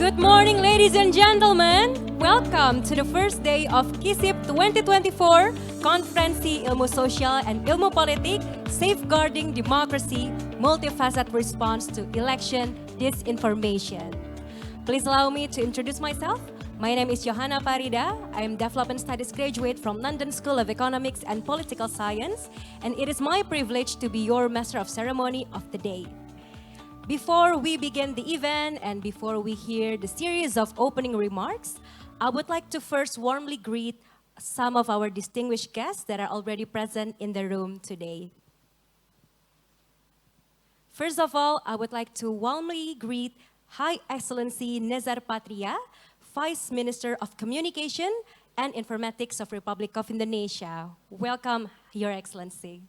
Good morning, ladies and gentlemen. Welcome to the first day of KISIP 2024, Konferensi Ilmu Sosial and Ilmu Politik, Safeguarding Democracy, Multifaceted Response to Election Disinformation. Please allow me to introduce myself. My name is Johanna Parida. I am Development Studies graduate from London School of Economics and Political Science, and it is my privilege to be your Master of Ceremony of the day. Before we begin the event and before we hear the series of opening remarks, I would like to first warmly greet some of our distinguished guests that are already present in the room today. First of all, I would like to warmly greet High Excellency Nezar Patria, Vice Minister of Communication and Informatics of Republic of Indonesia. Welcome, Your Excellency.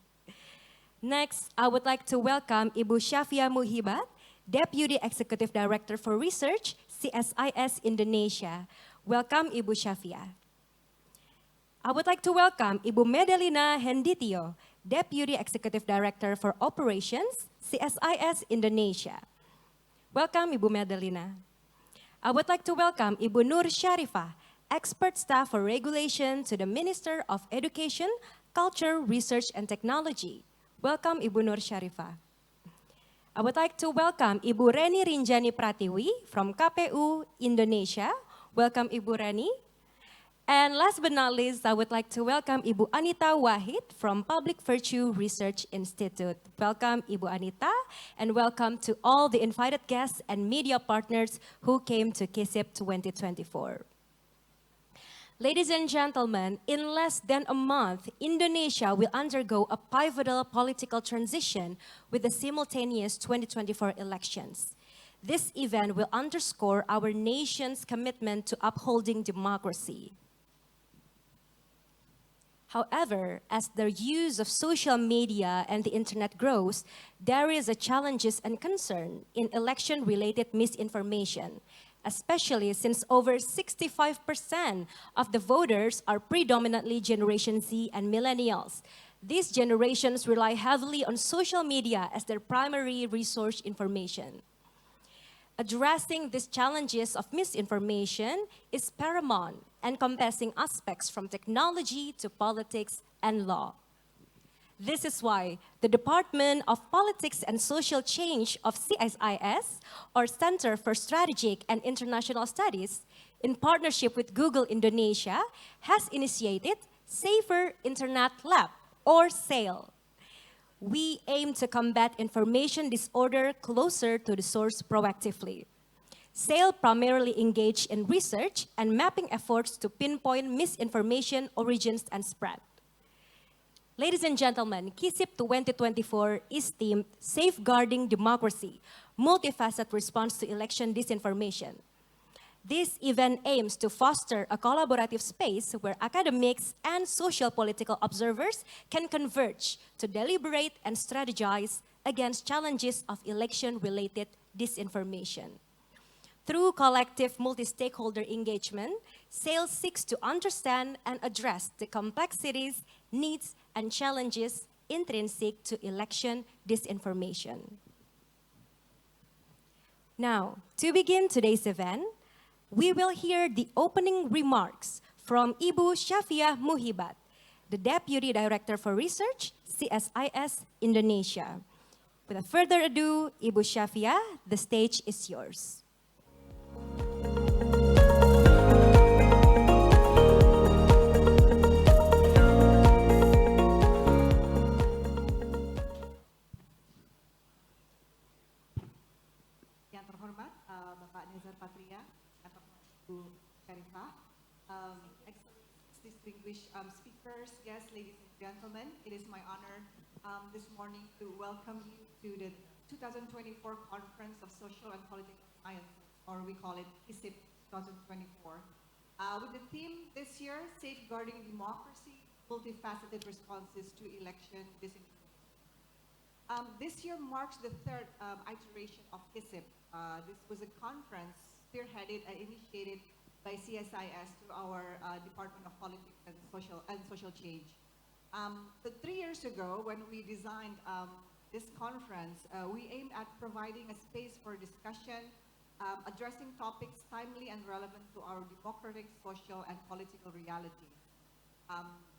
Next, I would like to welcome Ibu Shafiah Muhibat, Deputy Executive Director for Research, CSIS Indonesia. Welcome, Ibu Shafiah. I would like to welcome Ibu Medellina Henditio, Deputy Executive Director for Operations, CSIS Indonesia. Welcome, Ibu Medellina. I would like to welcome Ibu Syarifah, Expert Staff for Regulation to the Minister of Education, Culture, Research and Technology. Welcome, Ibu Syarifah. I would like to welcome Ibu Reni Rinjani Pratiwi from KPU Indonesia. Welcome, Ibu Reni. And last but not least, I would like to welcome Ibu Anita Wahid from Public Virtue Research Institute. Welcome, Ibu Anita, and welcome to all the invited guests and media partners who came to KISIP 2024. Ladies and gentlemen, in less than a month, Indonesia will undergo a pivotal political transition with the simultaneous 2024 elections. This event will underscore our nation's commitment to upholding democracy. However, as the use of social media and the internet grows, there is a challenges and concern in election-related misinformation, especially since over 65% of the voters are predominantly Generation Z and millennials. These generations rely heavily on social media as their primary resource information. Addressing these challenges of misinformation is paramount, encompassing aspects from technology to politics and law. This is why the Department of Politics and Social Change of CSIS, or Center for Strategic and International Studies, in partnership with Google Indonesia, has initiated Safer Internet Lab, or SAIL. We aim to combat information disorder closer to the source proactively. SAIL primarily engage in research and mapping efforts to pinpoint misinformation origins and spread. Ladies and gentlemen, KISIP 2024 is themed Safeguarding Democracy, Multifaceted Response to Election Disinformation. This event aims to foster a collaborative space where academics and social political observers can converge to deliberate and strategize against challenges of election-related disinformation. Through collective multi-stakeholder engagement, SAIL seeks to understand and address the complexities, needs, and challenges intrinsic to election disinformation. Now, to begin today's event, we will hear the opening remarks from Ibu Shafiah Muhibat, the Deputy Director for Research, CSIS Indonesia. Without further ado, Ibu Shafiah, the stage is yours. Bapak Nezar Patria, atau Bu Syarifah, distinguished speakers, guests, ladies and gentlemen, it is my honor this morning to welcome you to the 2024 Conference of Social and Political Sciences, or we call it KISIP 2024. With the theme this year, Safeguarding Democracy, Multifaceted Responses to Election Disinformation. This year marks the third iteration of KISIP. This was a conference spearheaded and initiated by CSIS through our Department of Politics and Social Change. So 3 years ago, when we designed this conference, we aimed at providing a space for discussion, addressing topics timely and relevant to our democratic, social, and political realities.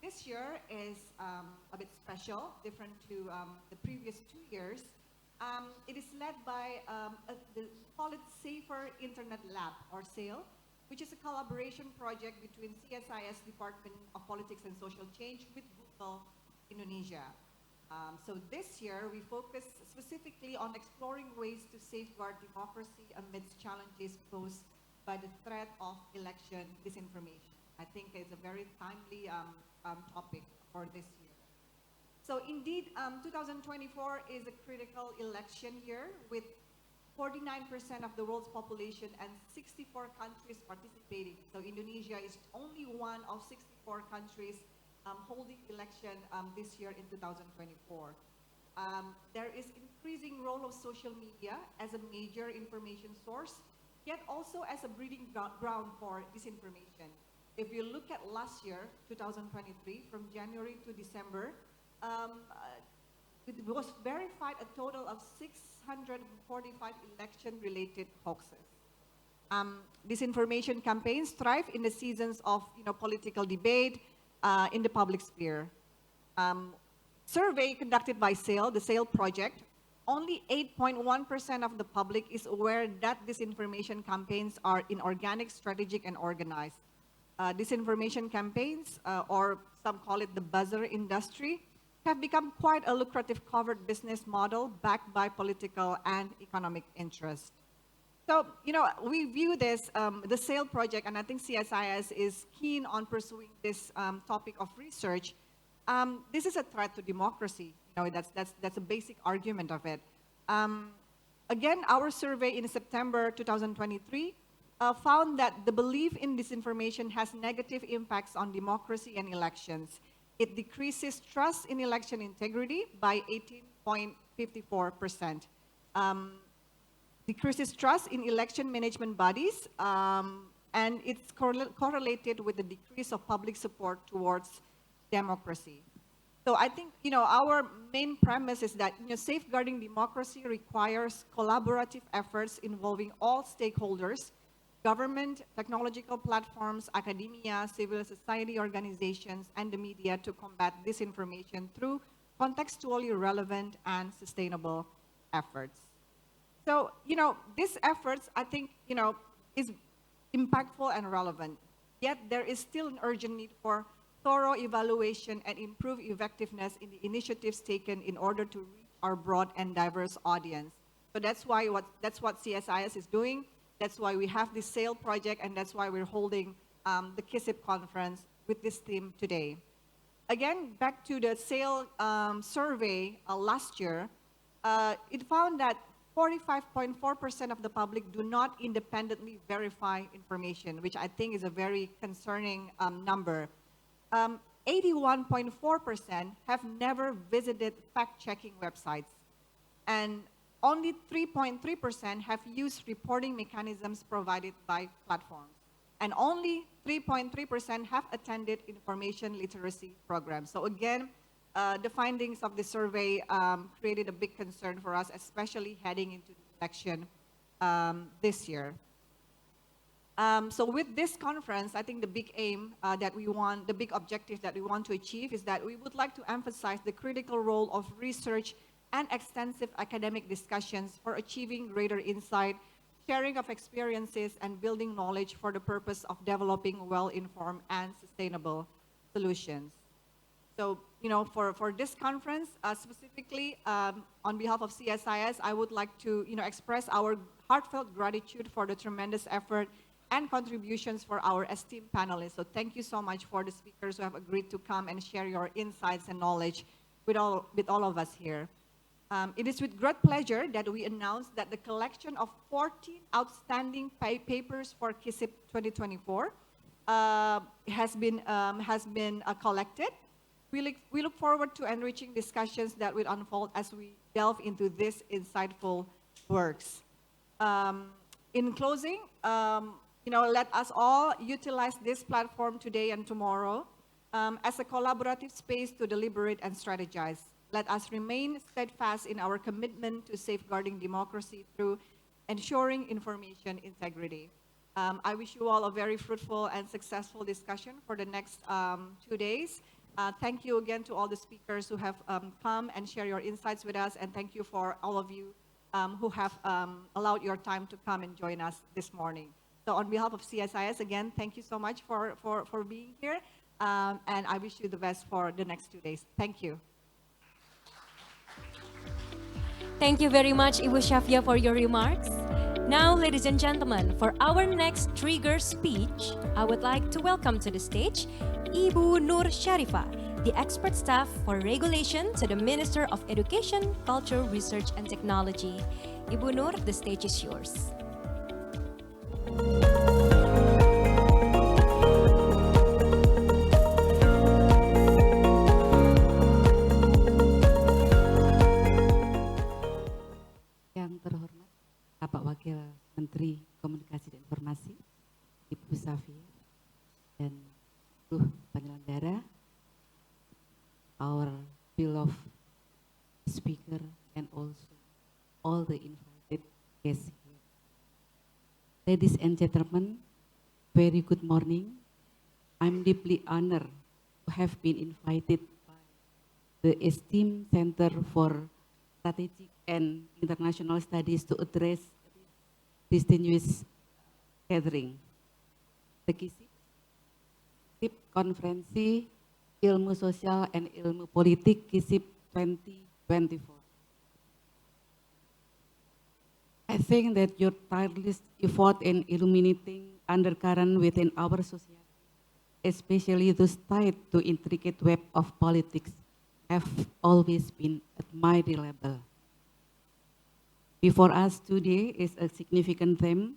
This year is a bit special, different to the previous 2 years. It is led by, we call it Safer Internet Lab, or SAIL, which is a collaboration project between CSIS Department of Politics and Social Change with Google Indonesia. So this year, we focus specifically on exploring ways to safeguard democracy amidst challenges posed by the threat of election disinformation. I think it's a very timely topic for this year. So indeed, 2024 is a critical election year with 49% of the world's population and 64 countries participating. So Indonesia is only one of 64 countries holding election this year in 2024. There is increasing role of social media as a major information source, yet also as a breeding ground for disinformation. If you look at last year, 2023, from January to December, it was verified a total of 645 election-related hoaxes. Disinformation campaigns thrive in the seasons of political debate in the public sphere. Survey conducted by SAIL, the SAIL project, only 8.1% of the public is aware that disinformation campaigns are inorganic, strategic, and organized. Disinformation campaigns, or some call it the buzzer industry, have become quite a lucrative covert business model backed by political and economic interest. So, we view this, the SAIL project, and I think CSIS is keen on pursuing this topic of research. This is a threat to democracy. That's a basic argument of it. Again, our survey in September 2023 found that the belief in disinformation has negative impacts on democracy and elections. It decreases trust in election integrity by 18.54%. Decreases trust in election management bodies, and it's correlated with the decrease of public support towards democracy. So I think, our main premise is that, safeguarding democracy requires collaborative efforts involving all stakeholders, government, technological platforms, academia, civil society organizations, and the media to combat disinformation through contextually relevant and sustainable efforts. So, these efforts, I think, is impactful and relevant. Yet there is still an urgent need for thorough evaluation and improved effectiveness in the initiatives taken in order to reach our broad and diverse audience. So that's what CSIS is doing. That's why we have this SAIL project, and that's why we're holding the KISIP conference with this theme today. Again, back to the SAIL survey last year, it found that 45.4% of the public do not independently verify information, which I think is a very concerning number. 81.4% have never visited fact-checking websites, and only 3.3% have used reporting mechanisms provided by platforms, and only 3.3% have attended information literacy programs. So again, the findings of the survey created a big concern for us, especially heading into the election this year. So with this conference, I think the big aim the big objective that we want to achieve is that we would like to emphasize the critical role of research and extensive academic discussions for achieving greater insight, sharing of experiences, and building knowledge for the purpose of developing well-informed and sustainable solutions. So, for this conference, specifically on behalf of CSIS, I would like to, express our heartfelt gratitude for the tremendous effort and contributions for our esteemed panelists. So thank you so much for the speakers who have agreed to come and share your insights and knowledge with all of us here. It is with great pleasure that we announce that the collection of 14 outstanding papers for KISIP 2024 has been collected. We look forward to enriching discussions that will unfold as we delve into these insightful works. In closing, let us all utilize this platform today and tomorrow as a collaborative space to deliberate and strategize. Let us remain steadfast in our commitment to safeguarding democracy through ensuring information integrity. I wish you all a very fruitful and successful discussion for the next 2 days. Thank you again to all the speakers who have come and share your insights with us, and thank you for all of you who have allowed your time to come and join us this morning. So on behalf of CSIS, again, thank you so much for being here, and I wish you the best for the next 2 days. Thank you. Thank you very much, Ibu Shafiah, for your remarks. Now, ladies and gentlemen, for our next trigger speech, I would like to welcome to the stage Ibu Nur Syarifah, the expert staff for regulation to the Minister of Education, Culture, Research and Technology. Ibu Nur, the stage is yours. Yang terhormat Bapak Wakil Menteri Komunikasi dan Informasi, Ibu Shafiah, dan seluruh penyelenggara, our beloved speaker, and also all the invited guests here. Ladies and gentlemen, very good morning. I'm deeply honored to have been invited by the esteemed Center for Strategic and International Studies to address this distinguished gathering. The KISIP Konferensi Ilmu Sosial and Ilmu Politik KISIP 2024. I think that your tireless effort in illuminating undercurrent within our society, especially those tied to intricate web of politics, have always been admirable. Before us today is a significant theme,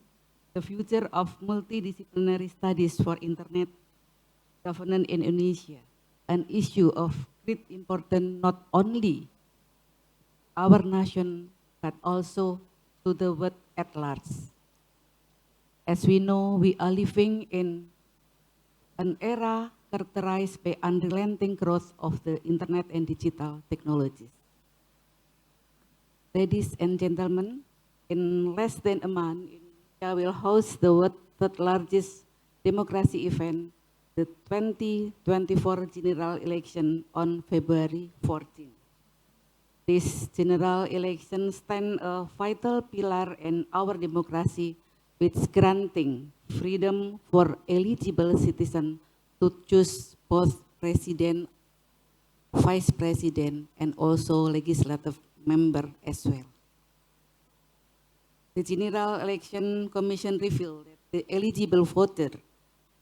the future of multidisciplinary studies for internet governance in Indonesia, an issue of great importance not only our nation, but also to the world at large. As we know, we are living in an era characterized by unrelenting growth of the internet and digital technologies. Ladies and gentlemen, in less than a month, Indonesia will host the world's third largest democracy event, the 2024 general election on February 14. This general election stands a vital pillar in our democracy, which granting freedom for eligible citizens to choose both president, vice president, and also legislative member as well. The General Election Commission revealed that the eligible voter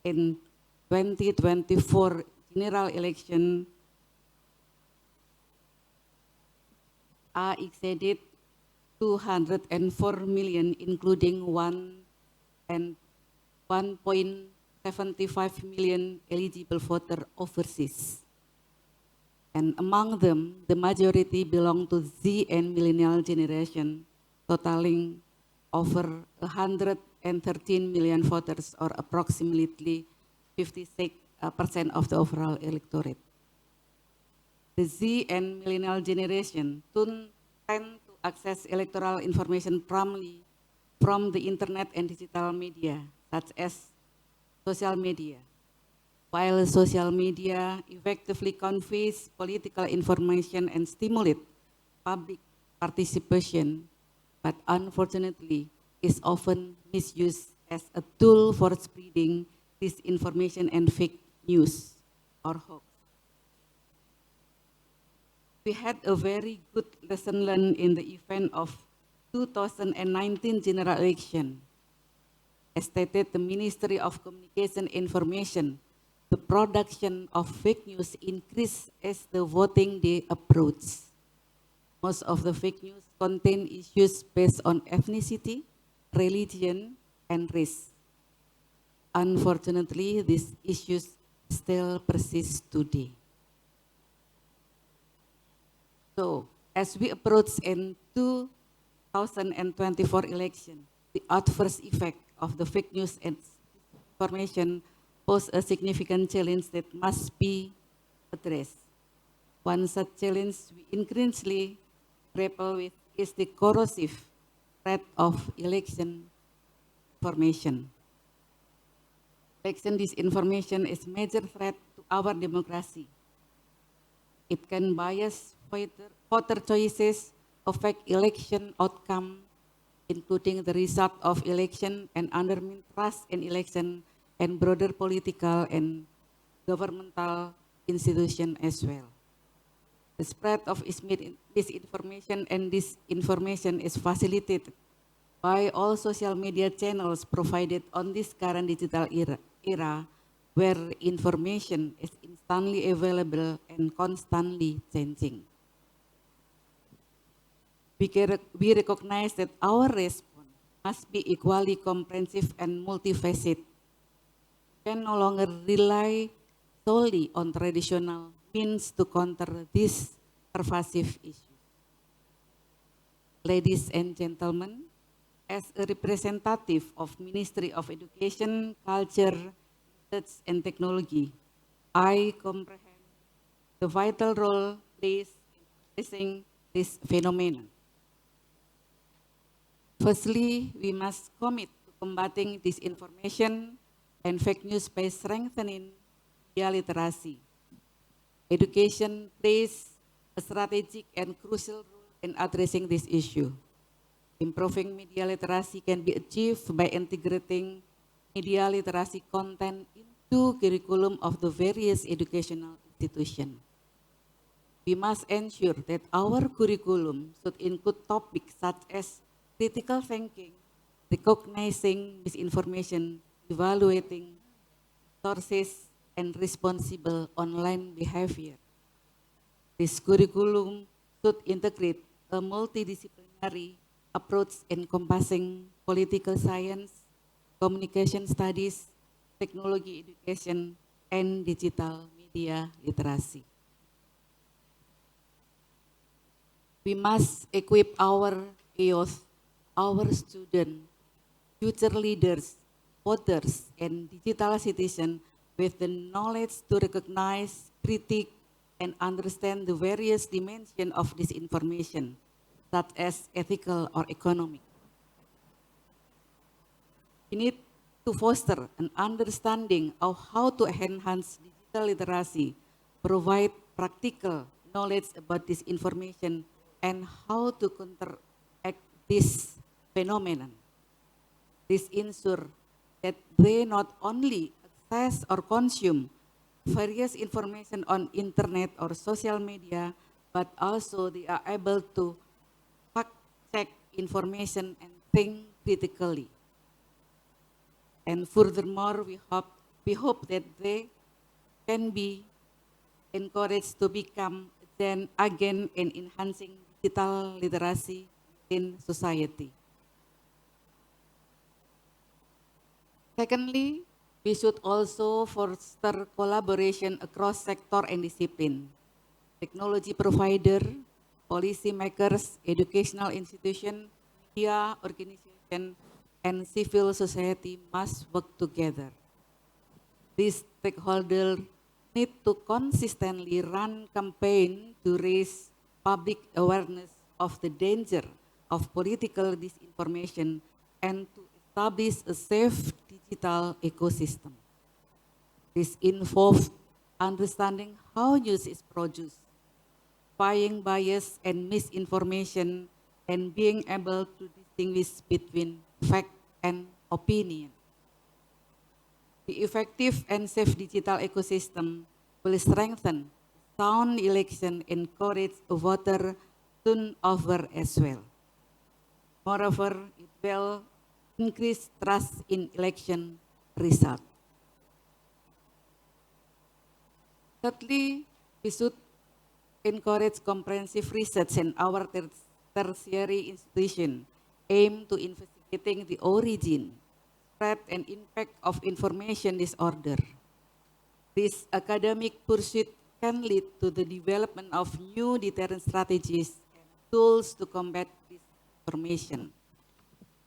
in 2024 general election are exceeded 204 million, including 1.75 million eligible voter overseas. And among them, the majority belong to Z and millennial generation, totaling over 113 million voters, or approximately 56% of the overall electorate. The Z and millennial generation tend to access electoral information primarily from the internet and digital media, such as social media. While social media effectively conveys political information and stimulate public participation, but unfortunately is often misused as a tool for spreading disinformation and fake news or hoax. We had a very good lesson learned in the event of 2019 general election. As stated, the Ministry of Communication and Information, the production of fake news increased as the voting day approached. Most of the fake news contain issues based on ethnicity, religion, and race. Unfortunately, these issues still persist today. So, as we approach in 2024 election, the adverse effect of the fake news and information pose a significant challenge that must be addressed. One such challenge we increasingly grapple with is the corrosive spread of election information. Election disinformation is a major threat to our democracy. It can bias voter choices, affect election outcome, including the result of election, and undermine trust in election and broader political and governmental institutions as well. The spread of misinformation and disinformation is facilitated by all social media channels provided on this current digital era where information is instantly available and constantly changing. We recognize that our response must be equally comprehensive and multifaceted. We can no longer rely solely on traditional means to counter these pervasive issues. Ladies and gentlemen, as a representative of Ministry of Education, Culture, Research and Technology, I comprehend the vital role plays in addressing this phenomenon. Firstly, we must commit to combating disinformation and fake news by strengthening media literacy. Education plays a strategic and crucial role in addressing this issue. Improving media literacy can be achieved by integrating media literacy content into curriculum of the various educational institutions. We must ensure that our curriculum should include topics such as critical thinking, recognizing misinformation, evaluating sources, and responsible online behavior. This curriculum should integrate a multidisciplinary approach encompassing political science, communication studies, technology education, and digital media literacy. We must equip our youth, our students, future leaders, voters, and digital citizens with the knowledge to recognize, critique, and understand the various dimensions of disinformation, such as ethical or economic. We need to foster an understanding of how to enhance digital literacy, provide practical knowledge about disinformation, and how to counteract this phenomenon. This ensures that they not only access or consume various information on internet or social media, but also they are able to fact-check information and think critically. And furthermore, we hope that they can be encouraged to become an agent in enhancing digital literacy in society. Secondly, we should also foster collaboration across sector and discipline. Technology provider, policymakers, educational institution, media organization, and civil society must work together. These stakeholders need to consistently run campaigns to raise public awareness of the danger of political disinformation and to establish a safe digital ecosystem. This involves understanding how news is produced, spying bias and misinformation, and being able to distinguish between fact and opinion. The effective and safe digital ecosystem will strengthen sound election and encourage a voter turnover as well. Moreover, it will increase trust in election result. Thirdly, we should encourage comprehensive research in our tertiary institution, aim to investigating the origin, spread, and impact of information disorder. This academic pursuit can lead to the development of new deterrent strategies and tools to combat disinformation.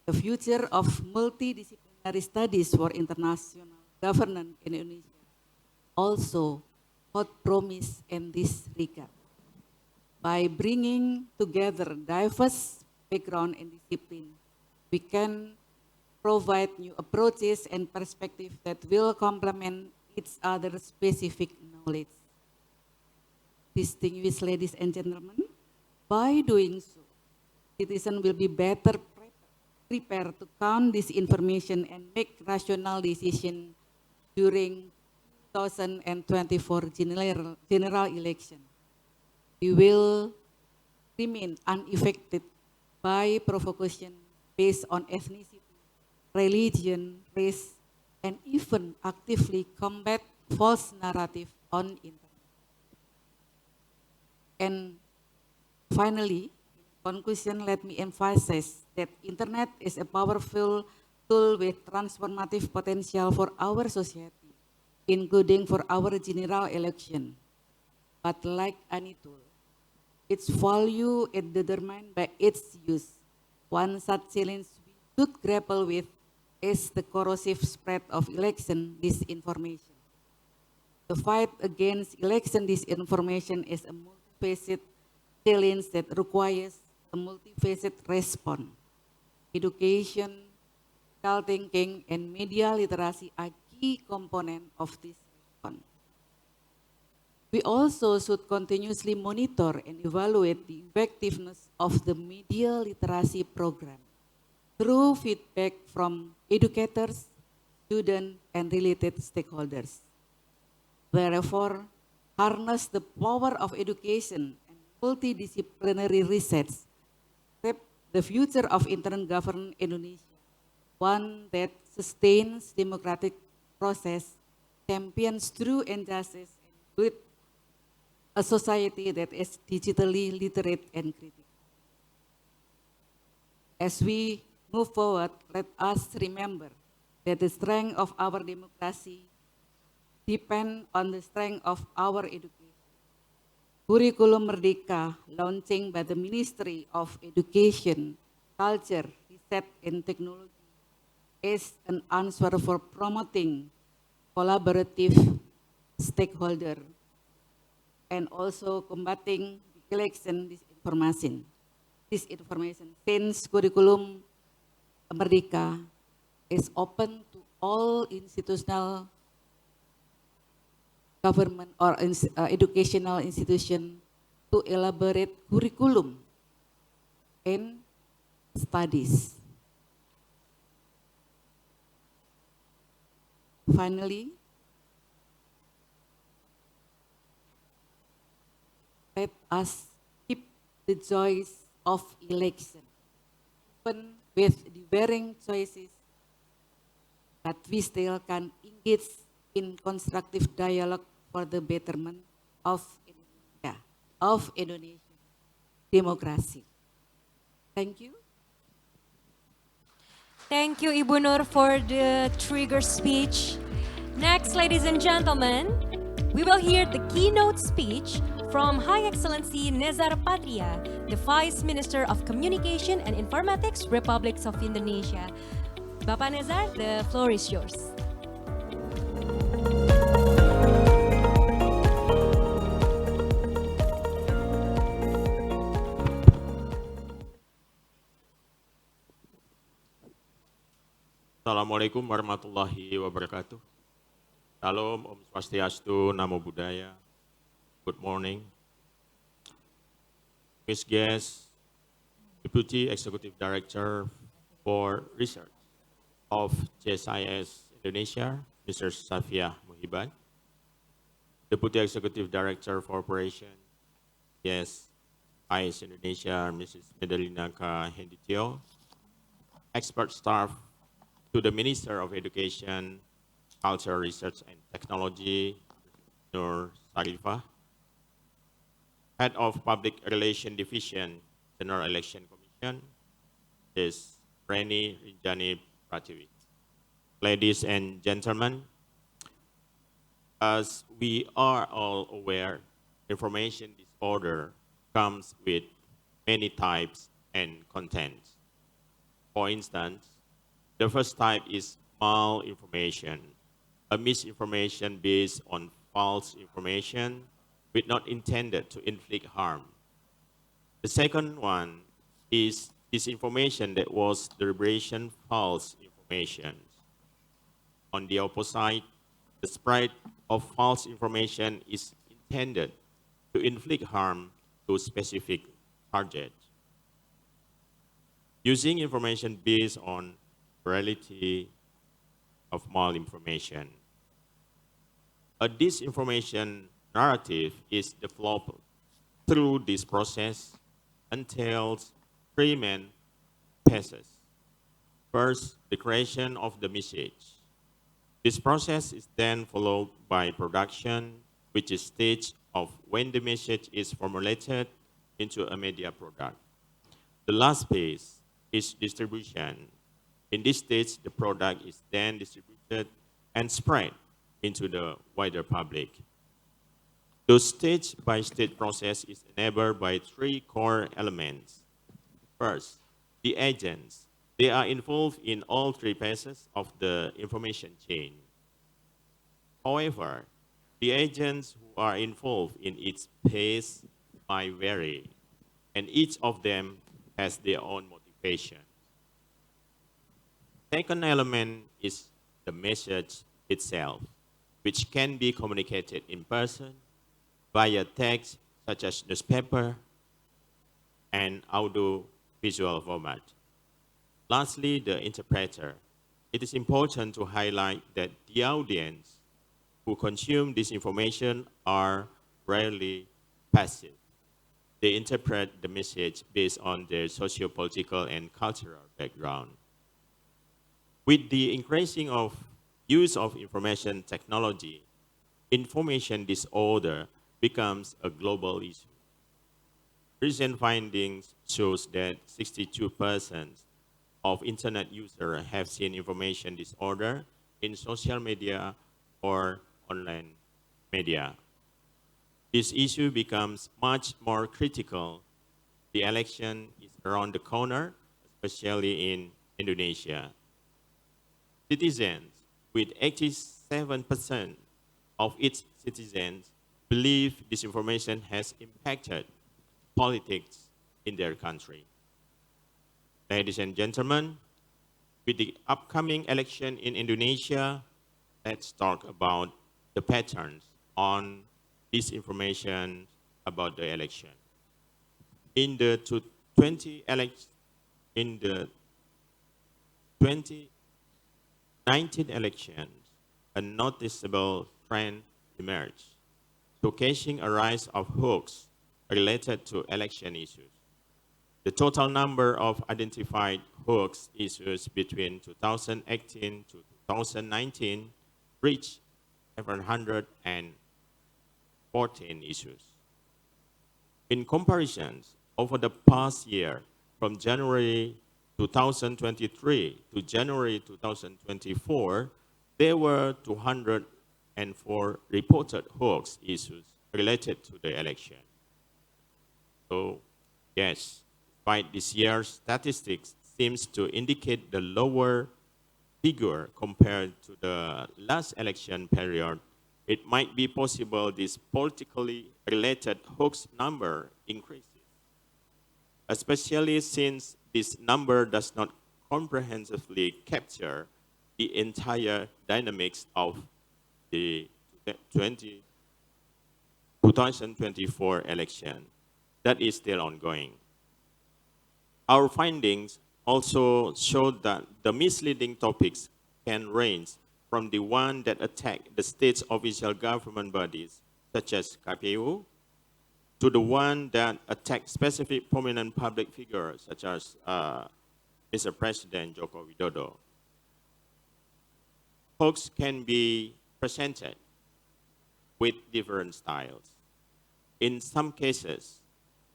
The future of multidisciplinary studies for international governance in Indonesia also hold promise in this regard. By bringing together diverse background and discipline, we can provide new approaches and perspectives that will complement each other's specific knowledge. Distinguished ladies and gentlemen, by doing so, citizens will be better prepared to count this information and make rational decisions during 2024 general election. We will remain unaffected by provocation based on ethnicity, religion, race, and even actively combat false narrative on internet. And finally, in conclusion, let me emphasize that internet is a powerful tool with transformative potential for our society, including for our general election. But like any tool, its value is determined by its use. One such challenge we should grapple with is the corrosive spread of election disinformation. The fight against election disinformation is a multifaceted challenge that requires a multifaceted response. Education, critical thinking, and media literacy are key components of this response. We also should continuously monitor and evaluate the effectiveness of the media literacy program through feedback from educators, students, and related stakeholders. Therefore, harness the power of education and multidisciplinary research to shape the future of internet governance Indonesia, one that sustains democratic process, champions true injustice, and builds a society that is digitally literate and critical. As we move forward, let us remember that the strength of our democracy depends on the strength of our education. Kurikulum Merdeka, launching by the Ministry of Education, Culture, Research, and Technology, is an answer for promoting collaborative stakeholder and also combating the election disinformation. Since Kurikulum Merdeka is open to all institutional government or educational institution to elaborate curriculum and studies. Finally, let us keep the joys of election, even with the varying choices, but we still can engage in constructive dialogue for the betterment of Indonesian democracy. Thank you. Thank you, Ibu Nur, for the trigger speech. Next, ladies and gentlemen, we will hear the keynote speech from High Excellency Nezar Patria, the Vice Minister of Communication and Informatics, Republic of Indonesia. Bapak Nezar, the floor is yours. Assalamualaikum warahmatullahi wabarakatuh. Salam, Om Swastiastu, Namo Buddhaya. Good morning. Miss Guest, Deputy Executive Director for Research of CSIS Indonesia, Mr. Shafiah Muhibat. Deputy Executive Director for Operation, CSIS Indonesia, Mrs. Medalina Henditio. Expert staff to the Minister of Education, Culture, Research, and Technology, Syarifah. Head of Public Relations Division, General Election Commission, is Reni Rinjani Pratiwi. Ladies and gentlemen, as we are all aware, information disorder comes with many types and contents. For instance, the first type is malinformation, a misinformation based on false information with not intended to inflict harm. The second one is disinformation that was deliberation false information. On the opposite, the spread of false information is intended to inflict harm to specific targets. Using information based on reality of malinformation. A disinformation narrative is developed through this process entails three main phases. First, the creation of the message. This process is then followed by production, which is stage of when the message is formulated into a media product. The last phase is distribution. In this stage, the product is then distributed and spread into the wider public. The stage-by-stage process is enabled by three core elements. First, the agents. They are involved in all three phases of the information chain. However, the agents who are involved in each phase might vary, and each of them has their own motivation. Second element is the message itself, which can be communicated in person, via text, such as newspaper, and audio-visual format. Lastly, the interpreter. It is important to highlight that the audience who consume this information are rarely passive. They interpret the message based on their socio-political and cultural background. With the increasing of use of information technology, information disorder becomes a global issue. Recent findings shows that 62% of internet users have seen information disorder in social media or online media. This issue becomes much more critical. The election is around the corner, especially in Indonesia. Citizens, with 87% of its citizens, believe disinformation has impacted politics in their country. Ladies and gentlemen, with the upcoming election in Indonesia, let's talk about the patterns on disinformation about the election. In the 2019 elections, a noticeable trend emerged, showcasing a rise of hoax related to election issues. The total number of identified hoax issues between 2018 to 2019 reached 714 issues. In comparison, over the past year, from January 2023 to January 2024, there were 204 reported hoax issues related to the election. So, yes, despite this year's statistics seems to indicate the lower figure compared to the last election period, it might be possible this politically related hoax number increases, especially since this number does not comprehensively capture the entire dynamics of the 2024 election that is still ongoing. Our findings also showed that the misleading topics can range from the one that attack the state's official government bodies, such as KPU, to the one that attack specific prominent public figures, such as Mr. President Joko Widodo. Hoax can be presented with different styles. In some cases,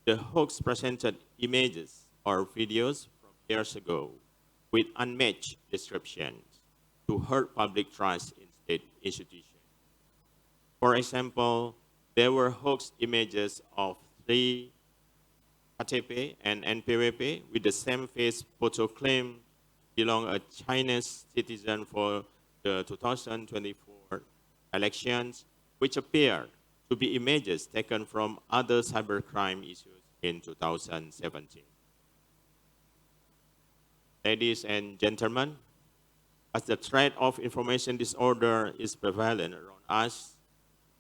the hoax presented images or videos from years ago with unmatched descriptions to hurt public trust in state institutions. For example, there were hoax images of 3 KTP and NPWP with the same face photo claim belong a Chinese citizen for the 2024 elections, which appear to be images taken from other cybercrime issues in 2017. Ladies and gentlemen, as the threat of information disorder is prevalent around us,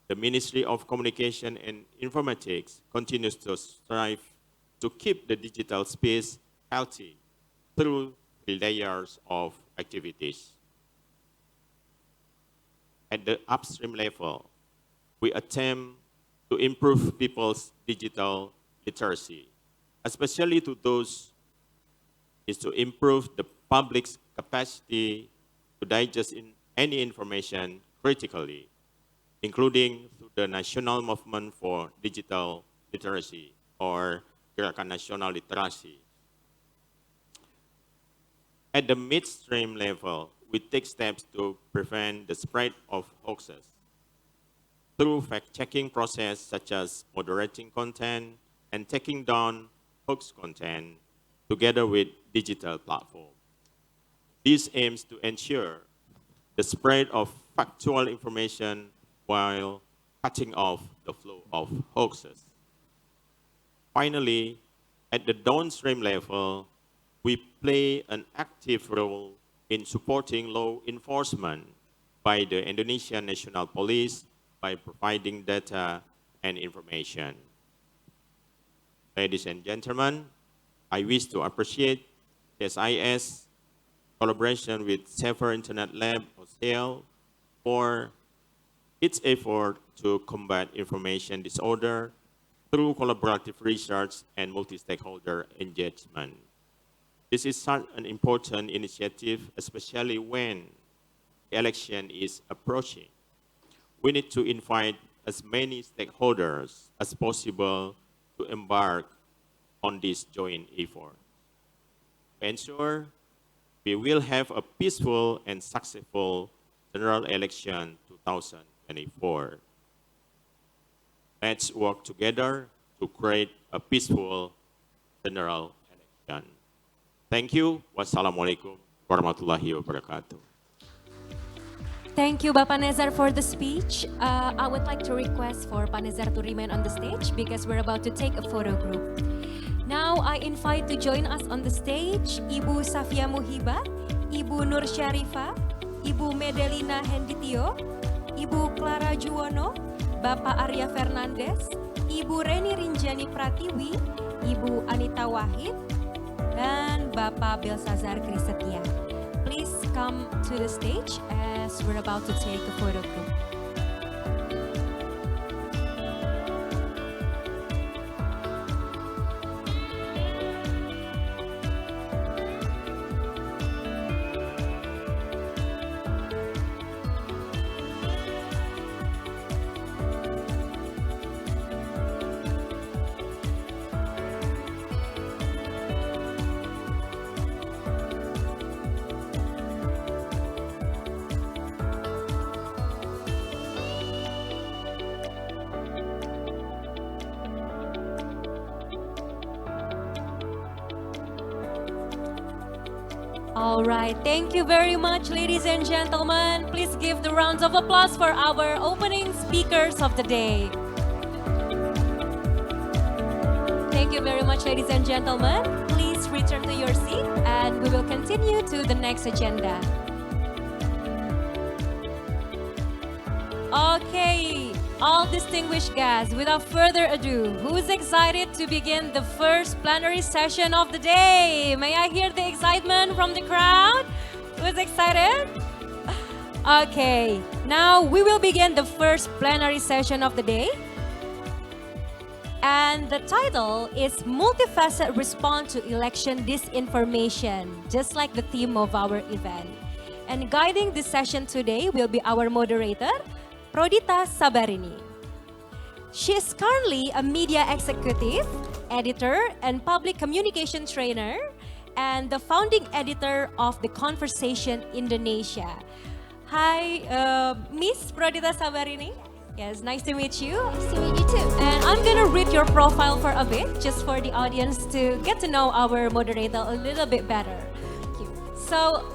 the Ministry of Communication and Informatics continues to strive to keep the digital space healthy through the layers of activities. At the upstream level, we attempt to improve people's digital literacy, especially to those is to improve the public's capacity to digest any information critically, including through the National Movement for Digital Literacy, or Gerakan Nasional Literasi. At the midstream level, we take steps to prevent the spread of hoaxes through fact-checking process such as moderating content and taking down hoax content together with digital platforms. This aims to ensure the spread of factual information while cutting off the flow of hoaxes. Finally, at the downstream level, we play an active role in supporting law enforcement by the Indonesian National Police by providing data and information. Ladies and gentlemen, I wish to appreciate CSIS collaboration with Safer Internet Lab or SAIL for its effort to combat information disorder through collaborative research and multi-stakeholder engagement. This is such an important initiative, especially when the election is approaching. We need to invite as many stakeholders as possible to embark on this joint effort. To ensure we will have a peaceful and successful general election 2024. Let's work together to create a peaceful general election. Thank you. Wassalamualaikum warahmatullahi wabarakatuh. Thank you, Bapak Nezar, for the speech. I would like to request for Pak Nezar to remain on the stage because we're about to take a photo group. Now I invite to join us on the stage Ibu Shafiah Muhibat, Ibu Nur Syarifah, Ibu Medelina Henditio, Ibu Clara Juwono, Bapak Arya Fernandez, Ibu Reni Rinjani Pratiwi, Ibu Anita Wahid, dan Bapak Belsazar Krisetia. Please come to the stage as we're about to take a photo group. All right, thank you very much, ladies and gentlemen. Please give the rounds of applause for our opening speakers of the day. Thank you very much, ladies and gentlemen. Please return to your seat and we will continue to the next agenda. Okay, all distinguished guests, without further ado, who's excited to begin the first plenary session of the day? May I hear the excitement from the crowd? Who's excited? Okay, now we will begin the first plenary session of the day. And the title is Multifaceted Response to Election Disinformation, just like the theme of our event. And guiding this session today will be our moderator, Prodita Sabarini. She is currently a media executive, editor, and public communication trainer, and the founding editor of The Conversation Indonesia. Hi, Miss Prodita Sabarini. Yes, nice to meet you. Nice to meet you too. And I'm gonna read your profile for a bit, just for the audience to get to know our moderator a little bit better. Thank you. So,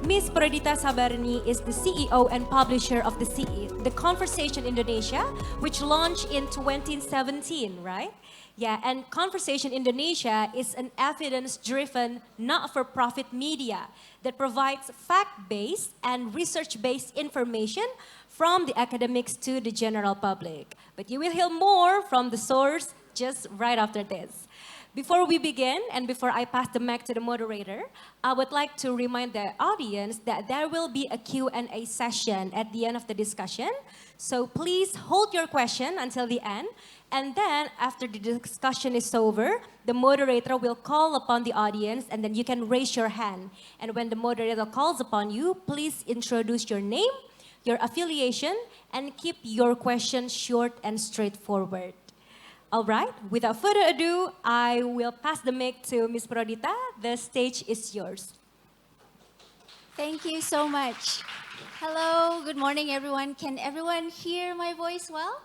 Ms. Prodita Sabarini is the CEO and publisher of The Conversation Indonesia, which launched in 2017, right? Yeah, and Conversation Indonesia is an evidence-driven, not-for-profit media that provides fact-based and research-based information from the academics to the general public. But you will hear more from the source just right after this. Before we begin, and before I pass the mic to the moderator, I would like to remind the audience that there will be a Q&A session at the end of the discussion. So please hold your question until the end. And then after the discussion is over, the moderator will call upon the audience and then you can raise your hand. And when the moderator calls upon you, please introduce your name, your affiliation, and keep your question short and straightforward. All right, without further ado, I will pass the mic to Ms. Prodita. The stage is yours. Thank you so much. Hello, good morning, everyone. Can everyone hear my voice well?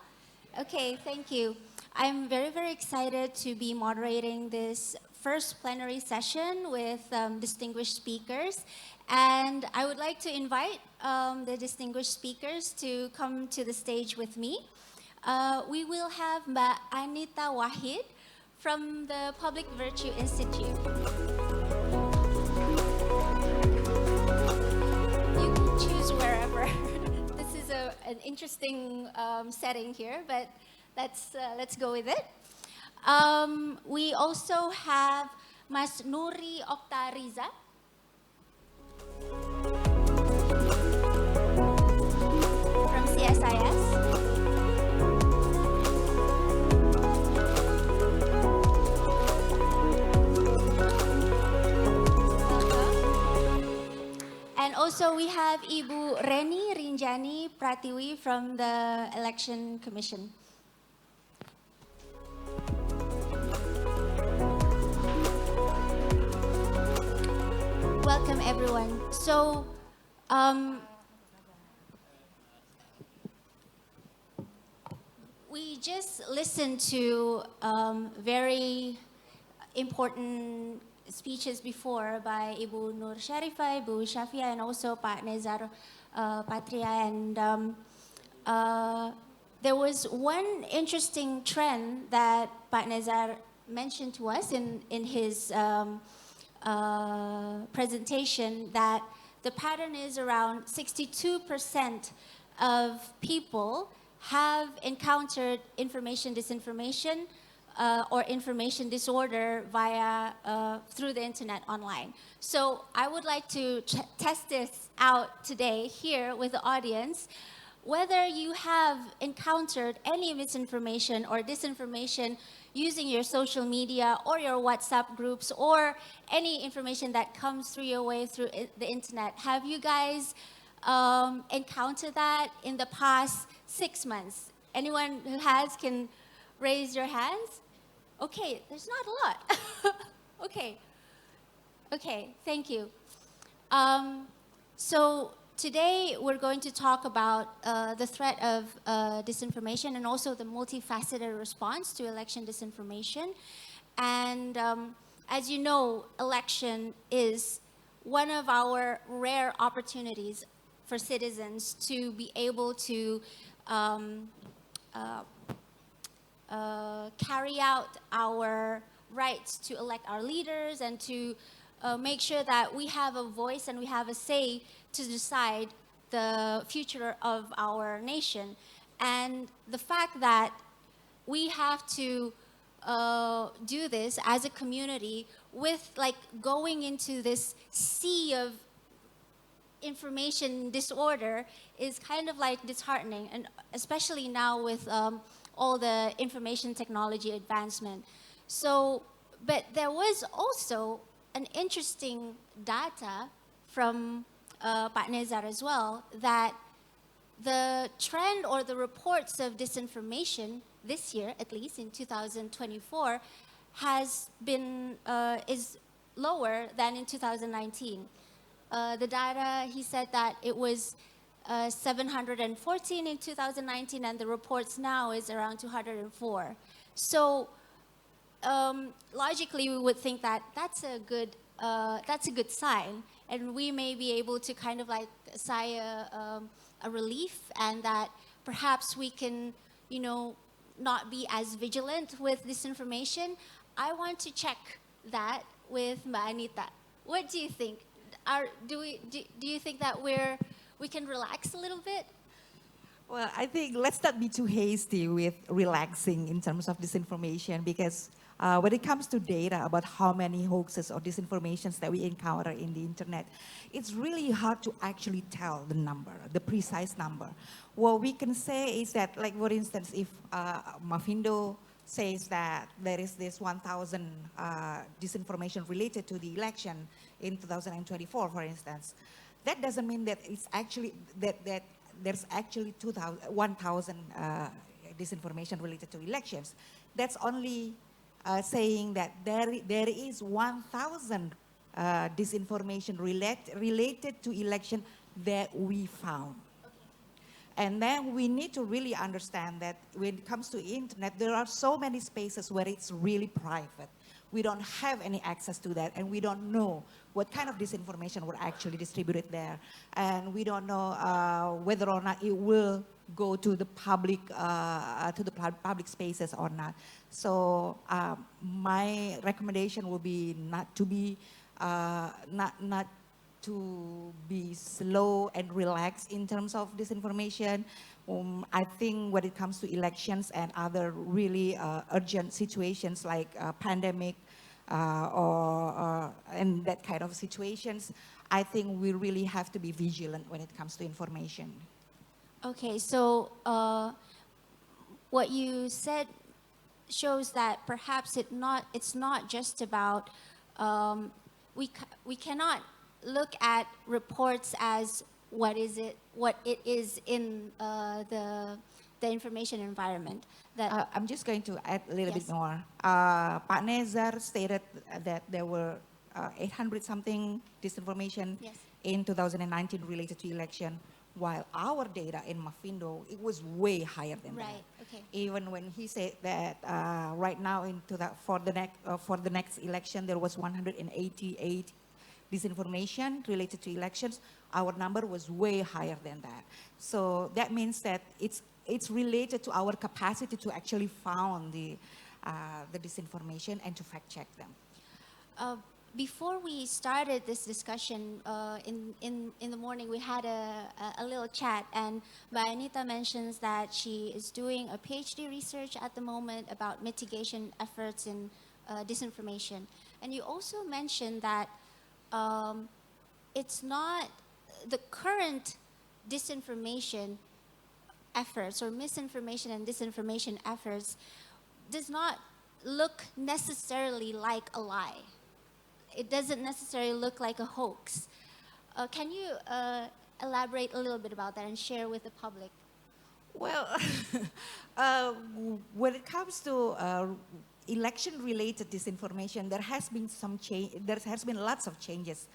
Okay, thank you. I'm very, very excited to be moderating this first plenary session with distinguished speakers. And I would like to invite the distinguished speakers to come to the stage with me. We will have Mbak Anita Wahid from the Public Virtue Institute. You can choose wherever. This is an interesting setting here, but let's go with it. We also have Mas Noory Okthariza. From CSIS. And also we have Ibu Reni Rinjani Pratiwi from the Election Commission. Welcome everyone. So, we just listened to very important speeches before by Ibu Nur Syarifah, Ibu Shafiah, and also Pak Nezar Patria. And there was one interesting trend that Pak Nezar mentioned to us in his presentation, that the pattern is around 62% of people have encountered information disinformation or information disorder via through the internet online. So I would like to test this out today here with the audience, whether you have encountered any misinformation or disinformation using your social media or your WhatsApp groups or any information that comes through your way through the internet. Have you guys encountered that in the past 6 months? Anyone who has can raise your hands. Okay, there's not a lot. Okay, thank you. So today we're going to talk about the threat of disinformation and also the multifaceted response to election disinformation. And as you know, election is one of our rare opportunities for citizens to be able to carry out our rights to elect our leaders and to make sure that we have a voice and we have a say to decide the future of our nation. And the fact that we have to do this as a community with like going into this sea of information disorder is kind of like disheartening, and especially now with all the information technology advancement. So, but there was also an interesting data from Pak Nezar as well, that the trend or the reports of disinformation this year, at least in 2024, has been, is lower than in 2019. The data, he said that it was 714 in 2019, and the reports now is around 204. So logically, we would think that that's a good sign, and we may be able to kind of like sigh a relief, and that perhaps we can, you know, not be as vigilant with disinformation. I want to check that with Anita. What do you think? Do you think that we can relax a little bit? Well, I think let's not be too hasty with relaxing in terms of disinformation, because when it comes to data about how many hoaxes or disinformations that we encounter in the internet, it's really hard to actually tell the number, the precise number. What we can say is that, like, for instance, if Mafindo says that there is this 1,000 disinformation related to the election in 2024, for instance, that doesn't mean that it's actually that there's actually 1,000 disinformation related to elections. That's only saying that there is 1,000 disinformation related to election that we found. And then we need to really understand that when it comes to internet, there are so many spaces where it's really private. We don't have any access to that, and we don't know what kind of disinformation were actually distributed there. And we don't know whether or not it will go to the public spaces or not. So my recommendation will be not to be to be slow and relaxed in terms of disinformation. I think when it comes to elections and other really urgent situations like pandemic and that kind of situations, I think we really have to be vigilant when it comes to information. Okay, so what you said shows that perhaps it's not just about we cannot look at reports as what it is in the information environment. That I'm just going to add a little Yes. bit more. Pak Nezar stated that there were 800 something disinformation Yes. in 2019 related to election, while our data in Mafindo, it was way higher than that. Right. Okay. Even when he said that right now for the next election there was 188 disinformation related to elections, our number was way higher than that. So that means that it's related to our capacity to actually found the disinformation and to fact check them. Before we started this discussion in the morning, we had a little chat, and Anita mentions that she is doing a PhD research at the moment about mitigation efforts in disinformation. And you also mentioned that it's not the current disinformation efforts or misinformation and disinformation efforts does not look necessarily like a lie. It doesn't necessarily look like a hoax. Can you elaborate a little bit about that and share with the public? Well, when it comes to election-related disinformation, there has been some change. There has been lots of changes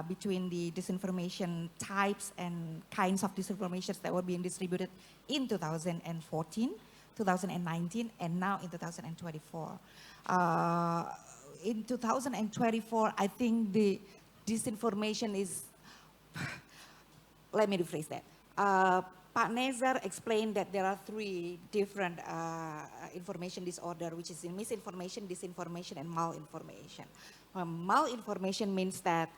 between the disinformation types and kinds of disinformations that were being distributed in 2014, 2019, and now in 2024. In 2024, I think the disinformation is, let me rephrase that. Pak Nezar explained that there are three different information disorder, which is in misinformation, disinformation, and malinformation. Malinformation means that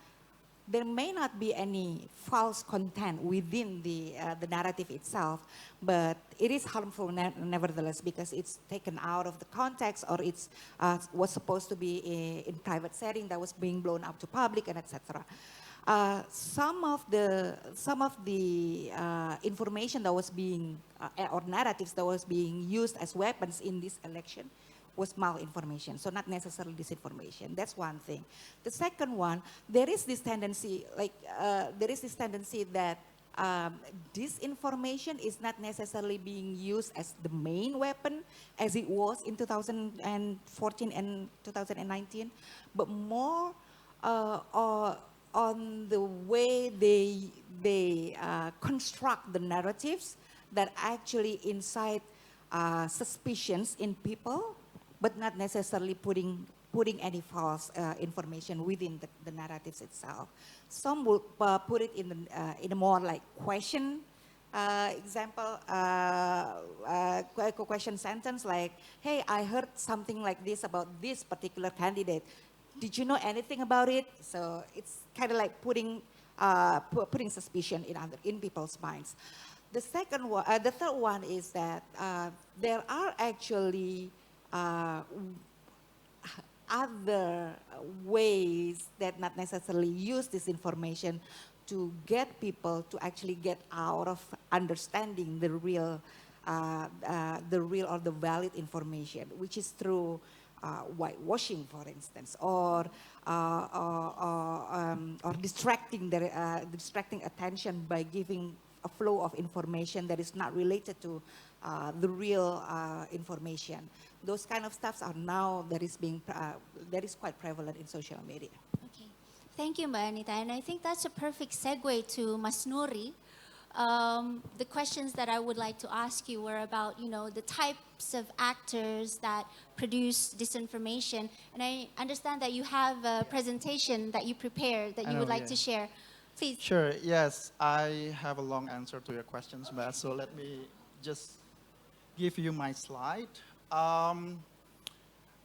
there may not be any false content within the narrative itself, but it is harmful nevertheless because it's taken out of the context, or it's was supposed to be in private setting that was being blown up to public, and etc. Some of the information that was being or narratives that was being used as weapons in this election was malinformation, so not necessarily disinformation. That's one thing. The second one, there is this tendency, that disinformation is not necessarily being used as the main weapon as it was in 2014 and 2019, but more on the way they construct the narratives that actually incite suspicions in people, but not necessarily putting any false information within the narratives itself. Some will put it in a more like question Example, question sentence like, hey, I heard something like this about this particular candidate. Did you know anything about it? So it's kind of like putting suspicion in people's minds. The third one is that there are actually other ways that not necessarily use this information to get people to actually get out of understanding the real or the valid information, which is through whitewashing, for instance, or distracting attention by giving a flow of information that is not related to the real information. Those kind of stuffs are now that is quite prevalent in social media. Okay. Thank you, Mbak Anita. And I think that's a perfect segue to Mas Noory. The questions that I would like to ask you were about, the types of actors that produce disinformation. And I understand that you have a presentation that you prepared that you would like to share. Please. Sure, yes. I have a long answer to your questions, but so let me just give you my slide.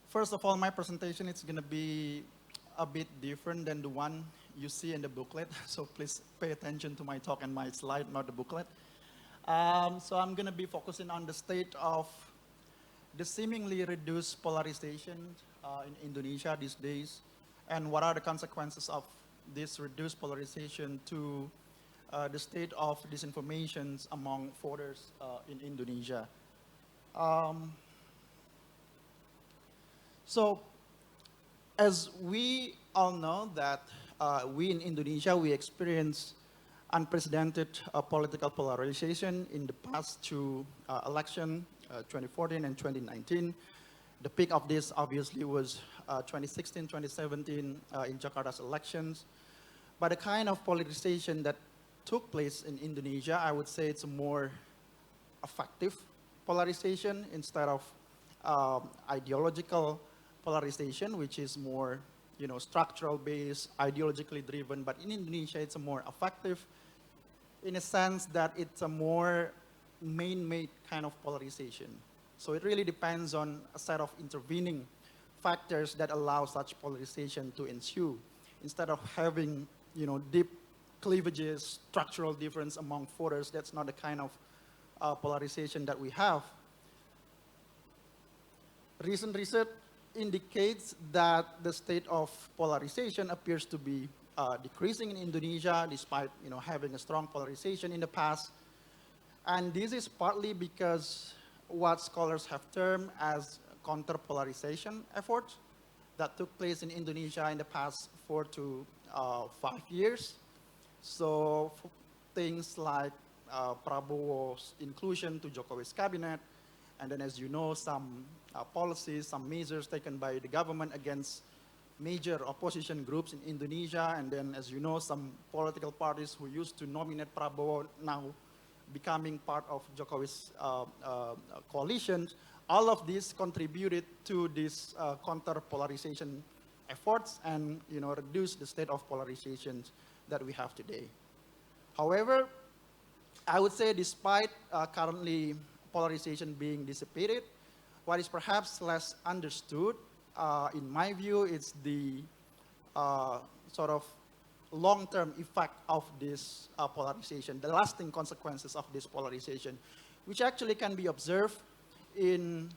First of all, my presentation is going to be a bit different than the one you see in the booklet. So please pay attention to my talk and my slide, not the booklet. So I'm going to be focusing on the state of the seemingly reduced polarization in Indonesia these days, and what are the consequences of this reduced polarization to the state of disinformation among voters in Indonesia. So, as we all know that we in Indonesia, we experience unprecedented political polarization in the past two elections, 2014 and 2019. The peak of this obviously was 2016, 2017 in Jakarta's elections. But the kind of polarization that took place in Indonesia, I would say it's a more effective polarization instead of ideological polarization, which is more, structural based, ideologically driven. But in Indonesia, it's a more effective in a sense that it's a more man-made kind of polarization. So it really depends on a set of intervening factors that allow such polarization to ensue. Instead of having, deep cleavages, structural difference among voters, that's not the kind of polarization that we have. Recent research indicates that the state of polarization appears to be decreasing in Indonesia, despite having a strong polarization in the past. And this is partly because what scholars have termed as counter-polarization efforts that took place in Indonesia in the past 4 to 5 years. So things like Prabowo's inclusion to Jokowi's cabinet, and then as you know, some policies, some measures taken by the government against major opposition groups in Indonesia, and then as you know, some political parties who used to nominate Prabowo now becoming part of Jokowi's coalition. All of this contributed to this counter-polarization efforts and reduce the state of polarization that we have today. However, I would say despite currently polarization being dissipated, what is perhaps less understood, in my view, is the sort of long-term effect of this polarization, the lasting consequences of this polarization, which actually can be observed in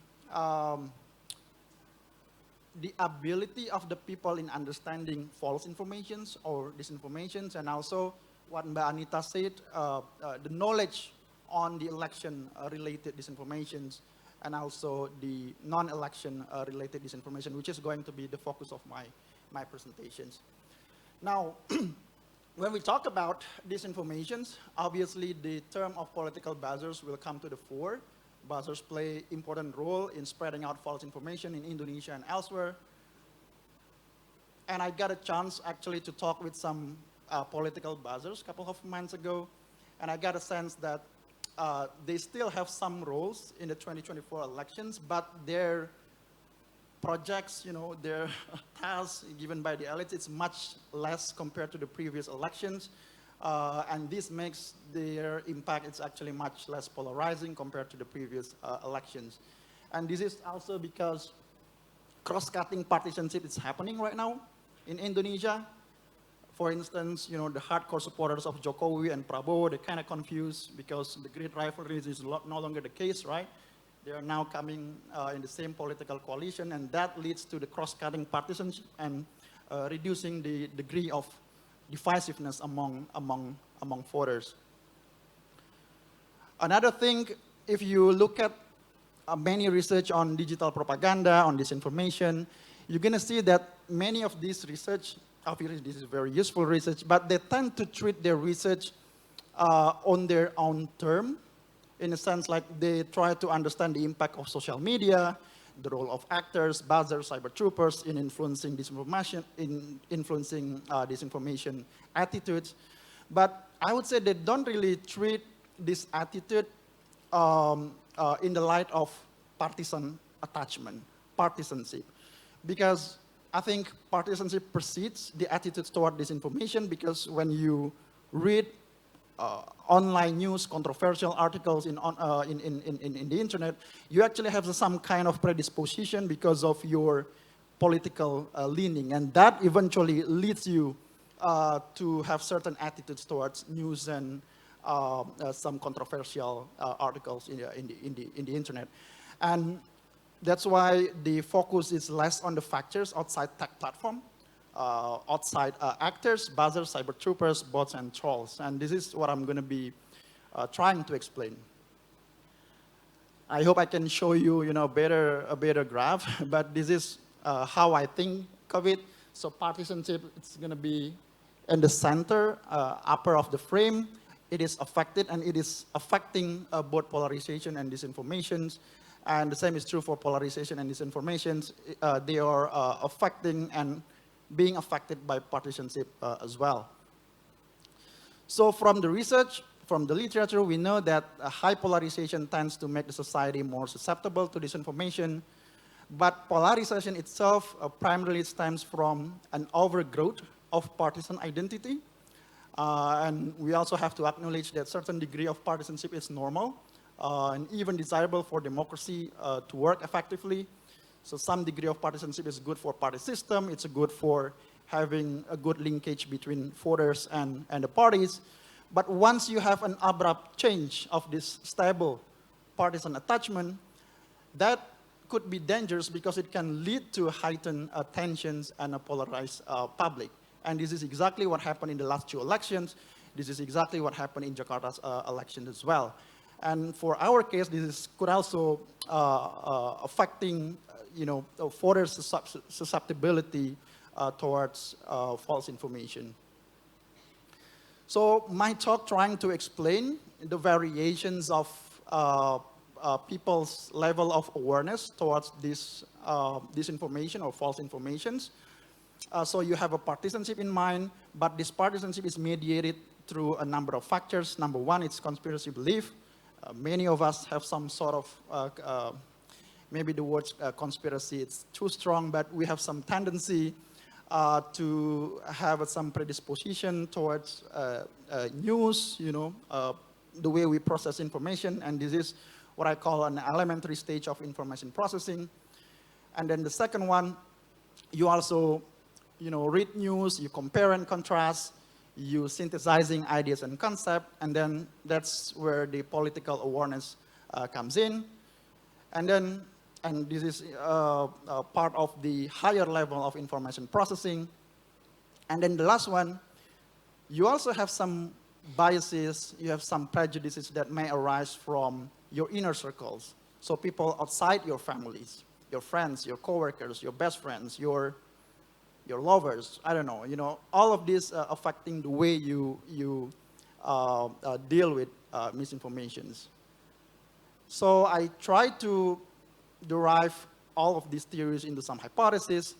the ability of the people in understanding false informations or disinformations, and also what Mbak Anita said, the knowledge on the election-related disinformations, and also the non-election related disinformation, which is going to be the focus of my presentations. Now, when we talk about disinformations, obviously the term of political buzzers will come to the fore. Buzzers play important role in spreading out false information in Indonesia and elsewhere. And I got a chance actually to talk with some political buzzers a couple of months ago, and I got a sense that they still have some roles in the 2024 elections, but their projects, their tasks given by the elites, it's much less compared to the previous elections. and this makes their impact, it's actually much less polarizing compared to the previous elections. And this is also because cross-cutting partisanship is happening right now in Indonesia. For instance, you know, the hardcore supporters of Jokowi and Prabowo, they're kind of confused because the great rivalry is no longer the case, right? They are now coming in the same political coalition, and that leads to the cross-cutting partisanship and reducing the degree of divisiveness among voters. Another thing, if you look at many research on digital propaganda, on disinformation, you're going to see that many of these research, obviously this is very useful research, but they tend to treat their research on their own term, in a sense like they try to understand the impact of social media, the role of actors, buzzers, cyber troopers in influencing disinformation, disinformation attitudes. But I would say they don't really treat this attitude in the light of partisan attachment, partisanship. Because I think partisanship precedes the attitudes toward disinformation, because when you read online news, controversial articles in the internet, you actually have some kind of predisposition because of your political leaning, and that eventually leads you to have certain attitudes towards news and some controversial articles in the internet. And that's why the focus is less on the factors outside tech platform, outside actors, buzzers, cyber troopers, bots, and trolls. And this is what I'm going to be trying to explain. I hope I can show you, a better graph, but this is how I think of it. So partisanship, it's going to be in the center, upper of the frame. It is affected, and it is affecting both polarization and disinformation. And the same is true for polarization and disinformation. They are affecting and being affected by partisanship as well. So from the research, from the literature, we know that high polarization tends to make the society more susceptible to disinformation. But polarization itself primarily stems from an overgrowth of partisan identity. And we also have to acknowledge that certain degree of partisanship is normal and even desirable for democracy to work effectively. So some degree of partisanship is good for party system. It's good for having a good linkage between voters and the parties. But once you have an abrupt change of this stable partisan attachment, that could be dangerous because it can lead to heightened tensions and a polarized public. And this is exactly what happened in the last two elections. This is exactly what happened in Jakarta's election as well. And for our case, this could also affecting, voters' susceptibility towards false information. So my talk trying to explain the variations of people's level of awareness towards this disinformation or false informations. So you have a partisanship in mind, but this partisanship is mediated through a number of factors. Number one, it's conspiracy belief. Many of us have some sort of, maybe the word conspiracy, it's too strong, but we have some tendency to have some predisposition towards news, the way we process information, and this is what I call an elementary stage of information processing. And then the second one, you also, read news, you compare and contrast, you synthesizing ideas and concept, and then that's where the political awareness comes in. And this is part of the higher level of information processing. And then the last one, you also have some biases, you have some prejudices that may arise from your inner circles. So people outside your families, your friends, your coworkers, your best friends, your lovers, I don't know, all of this affecting the way you deal with misinformations. So I try to derive all of these theories into some hypotheses.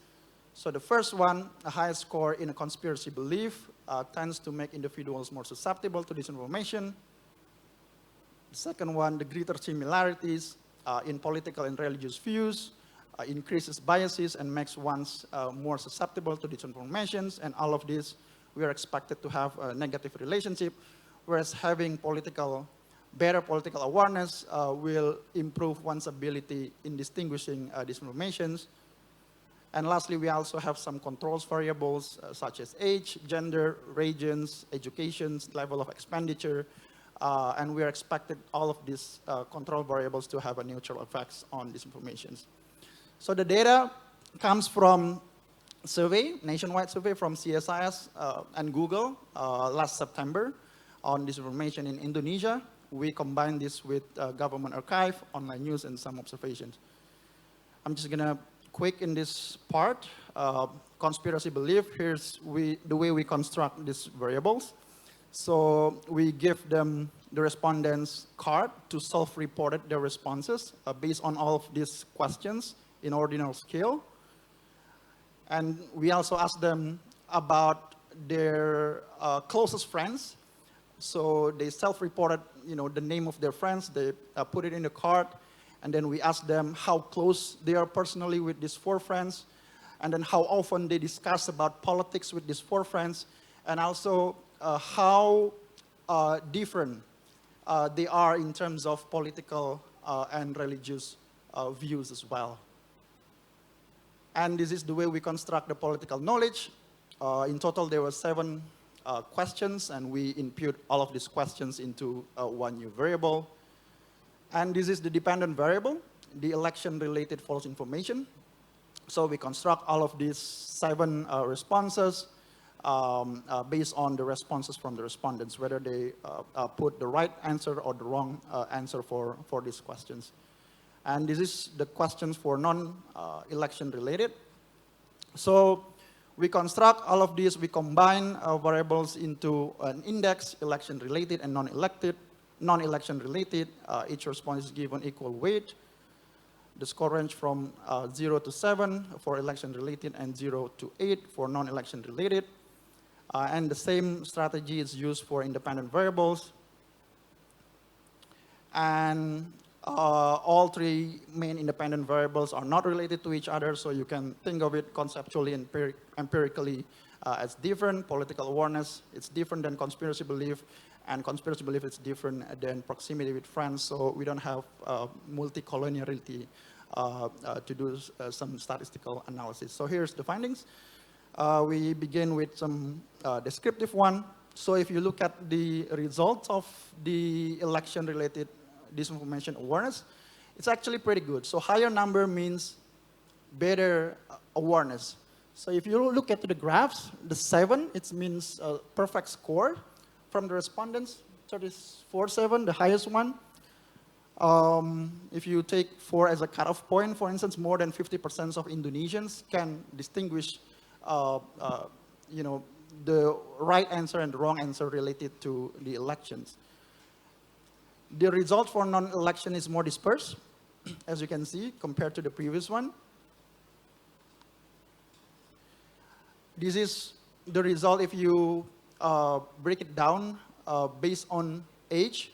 So the first one, a high score in a conspiracy belief tends to make individuals more susceptible to disinformation. The second one, the greater similarities in political and religious views increases biases and makes one more susceptible to disinformation, and all of this we are expected to have a negative relationship, whereas having better political awareness will improve one's ability in distinguishing disinformations. And lastly, we also have some controls variables such as age, gender, regions, education, level of expenditure, and we are expected all of these control variables to have a neutral effects on disinformations. So the data comes from survey, nationwide survey from CSIS and Google last September on disinformation in Indonesia. We combined this with government archive, online news, and some observations. I'm just gonna quick in this part. Conspiracy belief, here's the way we construct these variables. So we give them the respondents card to self-report their responses based on all of these questions in ordinal scale. And we also ask them about their closest friends. So they self-reported, the name of their friends. They put it in the card. And then we ask them how close they are personally with these 4 friends, and then how often they discuss about politics with these 4 friends, and also how different they are in terms of political and religious views as well. And this is the way we construct the political knowledge. In total, there were 7 questions, and we input all of these questions into one new variable. And this is the dependent variable, the election-related false information. So we construct all of these 7 responses based on the responses from the respondents, whether they put the right answer or the wrong answer for these questions. And this is the questions for non-election related. So we construct all of these, we combine variables into an index, election-related and non-election related. Each response is given equal weight. The score range from 0 to 7 for election related and 0 to 8 for non-election related. And the same strategy is used for independent variables. And all 3 main independent variables are not related to each other, so you can think of it conceptually and empirically as different. Political awareness, it's different than conspiracy belief. And conspiracy belief is different than proximity with friends, so we don't have multi-coloniality to do some statistical analysis. So here's the findings. We begin with some descriptive one. So if you look at the results of the election-related disinformation awareness, it's actually pretty good. So higher number means better awareness. So if you look at the graphs, the 7, it means a perfect score from the respondents, 34.7, the highest one. If you take 4 as a cutoff point, for instance, more than 50% of Indonesians can distinguish, the right answer and the wrong answer related to the elections. The result for non-election is more dispersed, as you can see, compared to the previous one. This is the result if you break it down based on age.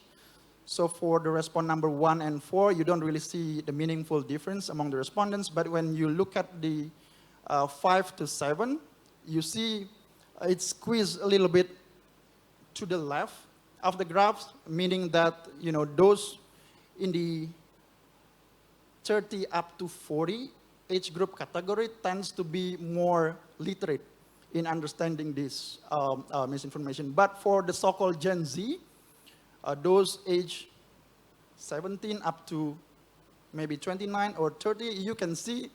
So for the respond number 1 and 4, you don't really see the meaningful difference among the respondents. But when you look at the 5 to 7, you see it's squeezed a little bit to the left of the graphs, meaning that those in the 30 up to 40 age group category tends to be more literate in understanding this misinformation. But for the so-called Gen Z, those age 17 up to maybe 29 or 30, you can see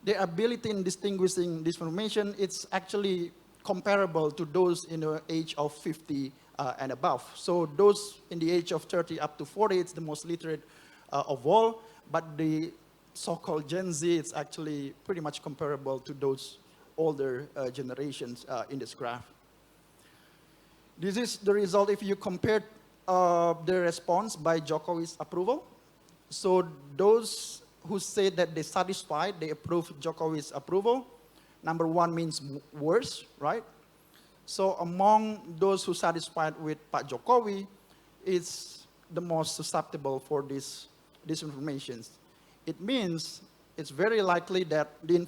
their ability in distinguishing this information, it's actually comparable to those in the age of 50 and above. So those in the age of 30 up to 40, it's the most literate of all, but the so-called Gen Z, it's actually pretty much comparable to those older generations in this graph. This is the result if you compare the response by Jokowi's approval. So those who say that they satisfied, they approve Jokowi's approval. Number 1 means worse, right? So among those who satisfied with Pak Jokowi, it's the most susceptible for this disinformation. It means it's very likely that the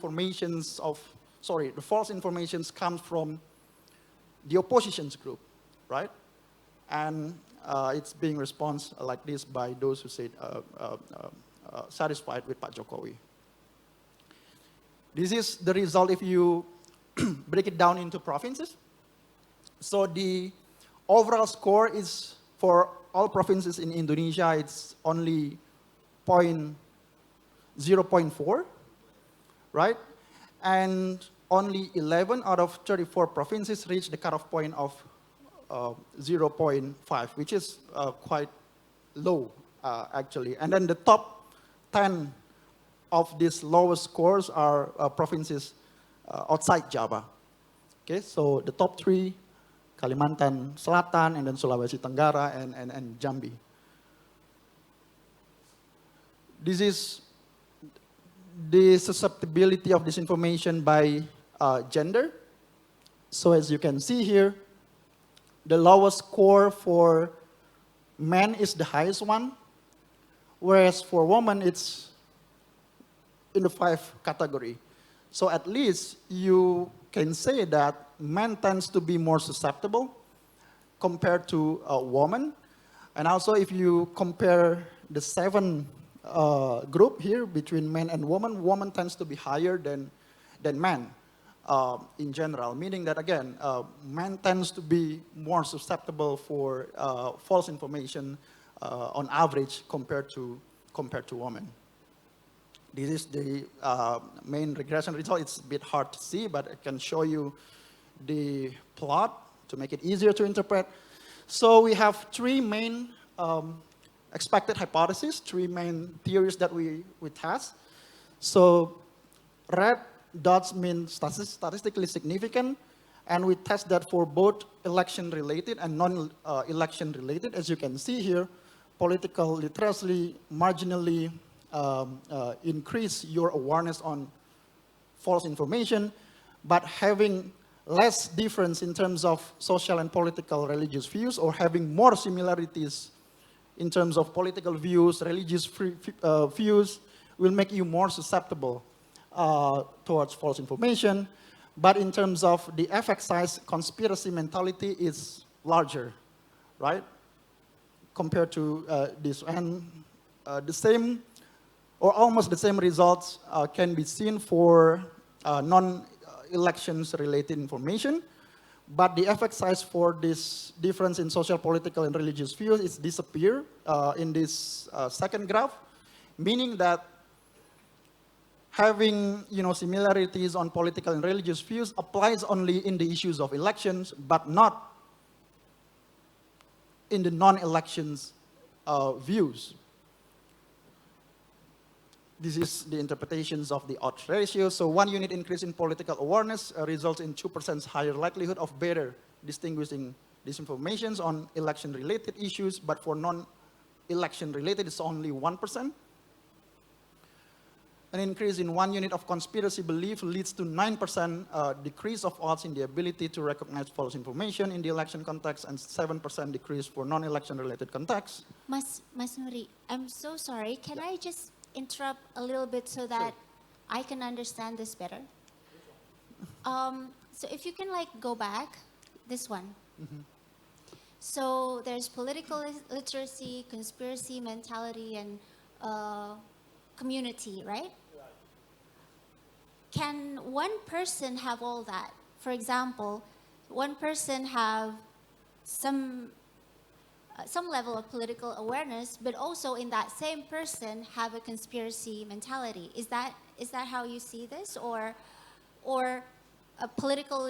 false informations come from the opposition's group, right? And it's being responded like this by those who said satisfied with Pak Jokowi. This is the result if you break it down into provinces. So the overall score is for all provinces in Indonesia, it's only 0.4, right? And only 11 out of 34 provinces reach the cutoff point of 0.5, which is quite low, actually. And then the top 10 of these lowest scores are provinces outside Java. Okay, so the top 3, Kalimantan Selatan, and then Sulawesi Tenggara, and Jambi. This is the susceptibility of disinformation by gender. So as you can see here, the lowest score for men is the highest one, whereas for women it's in the 5 category. So at least you can say that men tends to be more susceptible compared to women. And also if you compare the 7 group here between men and women tends to be higher than men in general, meaning that again, men tends to be more susceptible for false information on average compared to women. This is the main regression result. It's a bit hard to see, but I can show you the plot to make it easier to interpret. So we have 3 main expected hypotheses, 3 main theories that we test. So red dots mean statistically significant, and we test that for both election-related and non-election-related. As you can see here, political literacy marginally increase your awareness on false information, but having less difference in terms of social and political religious views, or having more similarities in terms of political views, religious views, will make you more susceptible towards false information. But in terms of the effect size, conspiracy mentality is larger, right? Compared to this. And the same, or almost the same results can be seen for non-elections related information. But the effect size for this difference in social, political, and religious views is disappear in this second graph, meaning that having similarities on political and religious views applies only in the issues of elections, but not in the non-elections views. This is the interpretations of the odds ratio. So 1 unit increase in political awareness results in 2% higher likelihood of better distinguishing disinformations on election-related issues, but for non-election-related, it's only 1%. An increase in 1 unit of conspiracy belief leads to 9% decrease of odds in the ability to recognize false information in the election context, and 7% decrease for non-election related contexts. Mas Noory, I'm so sorry. Can I just interrupt a little bit so that I can understand this better? So if you can go back, this one. Mm-hmm. So there's political literacy, conspiracy mentality, and community, right? Can one person have all that? For example, one person have some level of political awareness, but also in that same person have a conspiracy mentality. Is that how you see this, or a political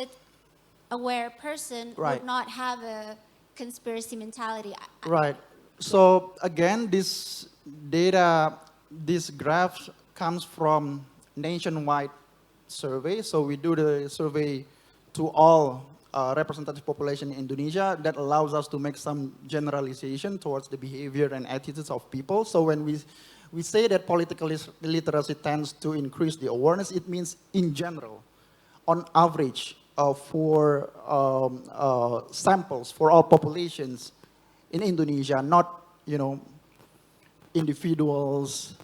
aware person would not have a conspiracy mentality? Right. So again, this data, this graph comes from nationwide survey. So we do the survey to all representative population in Indonesia. That allows us to make some generalization towards the behavior and attitudes of people. So when we say that political literacy tends to increase the awareness, it means in general, on average, for samples for all populations in Indonesia, not individuals.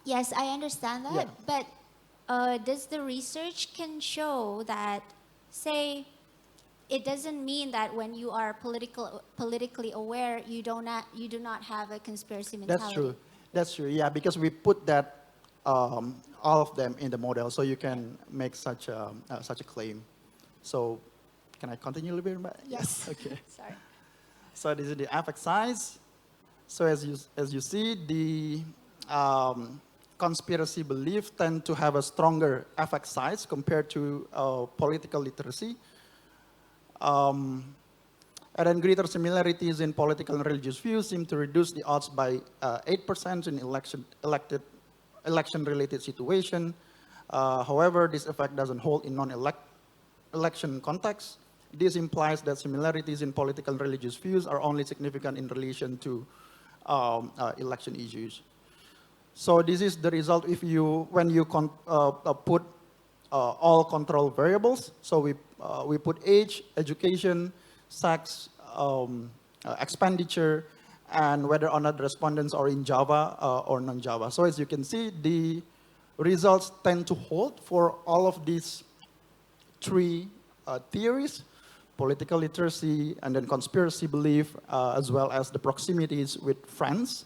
Yes, I understand that. Yeah. But does the research can show that, say, it doesn't mean that when you are politically aware, you do not have a conspiracy mentality. That's true. That's true. Yeah, because we put that all of them in the model, so you can make such a claim. So, can I continue a little bit? Yes. Okay. Sorry. So this is the effect size. So as you see, the conspiracy belief tend to have a stronger effect size compared to political literacy. And then greater similarities in political and religious views seem to reduce the odds by 8% in election-related situation. However, this effect doesn't hold in non-election context. This implies that similarities in political and religious views are only significant in relation to election issues. So this is the result when you put all control variables. So we put age, education, sex, expenditure, and whether or not the respondents are in Java or non-Java. So as you can see, the results tend to hold for all of these three theories: political literacy, and then conspiracy belief, as well as the proximities with friends,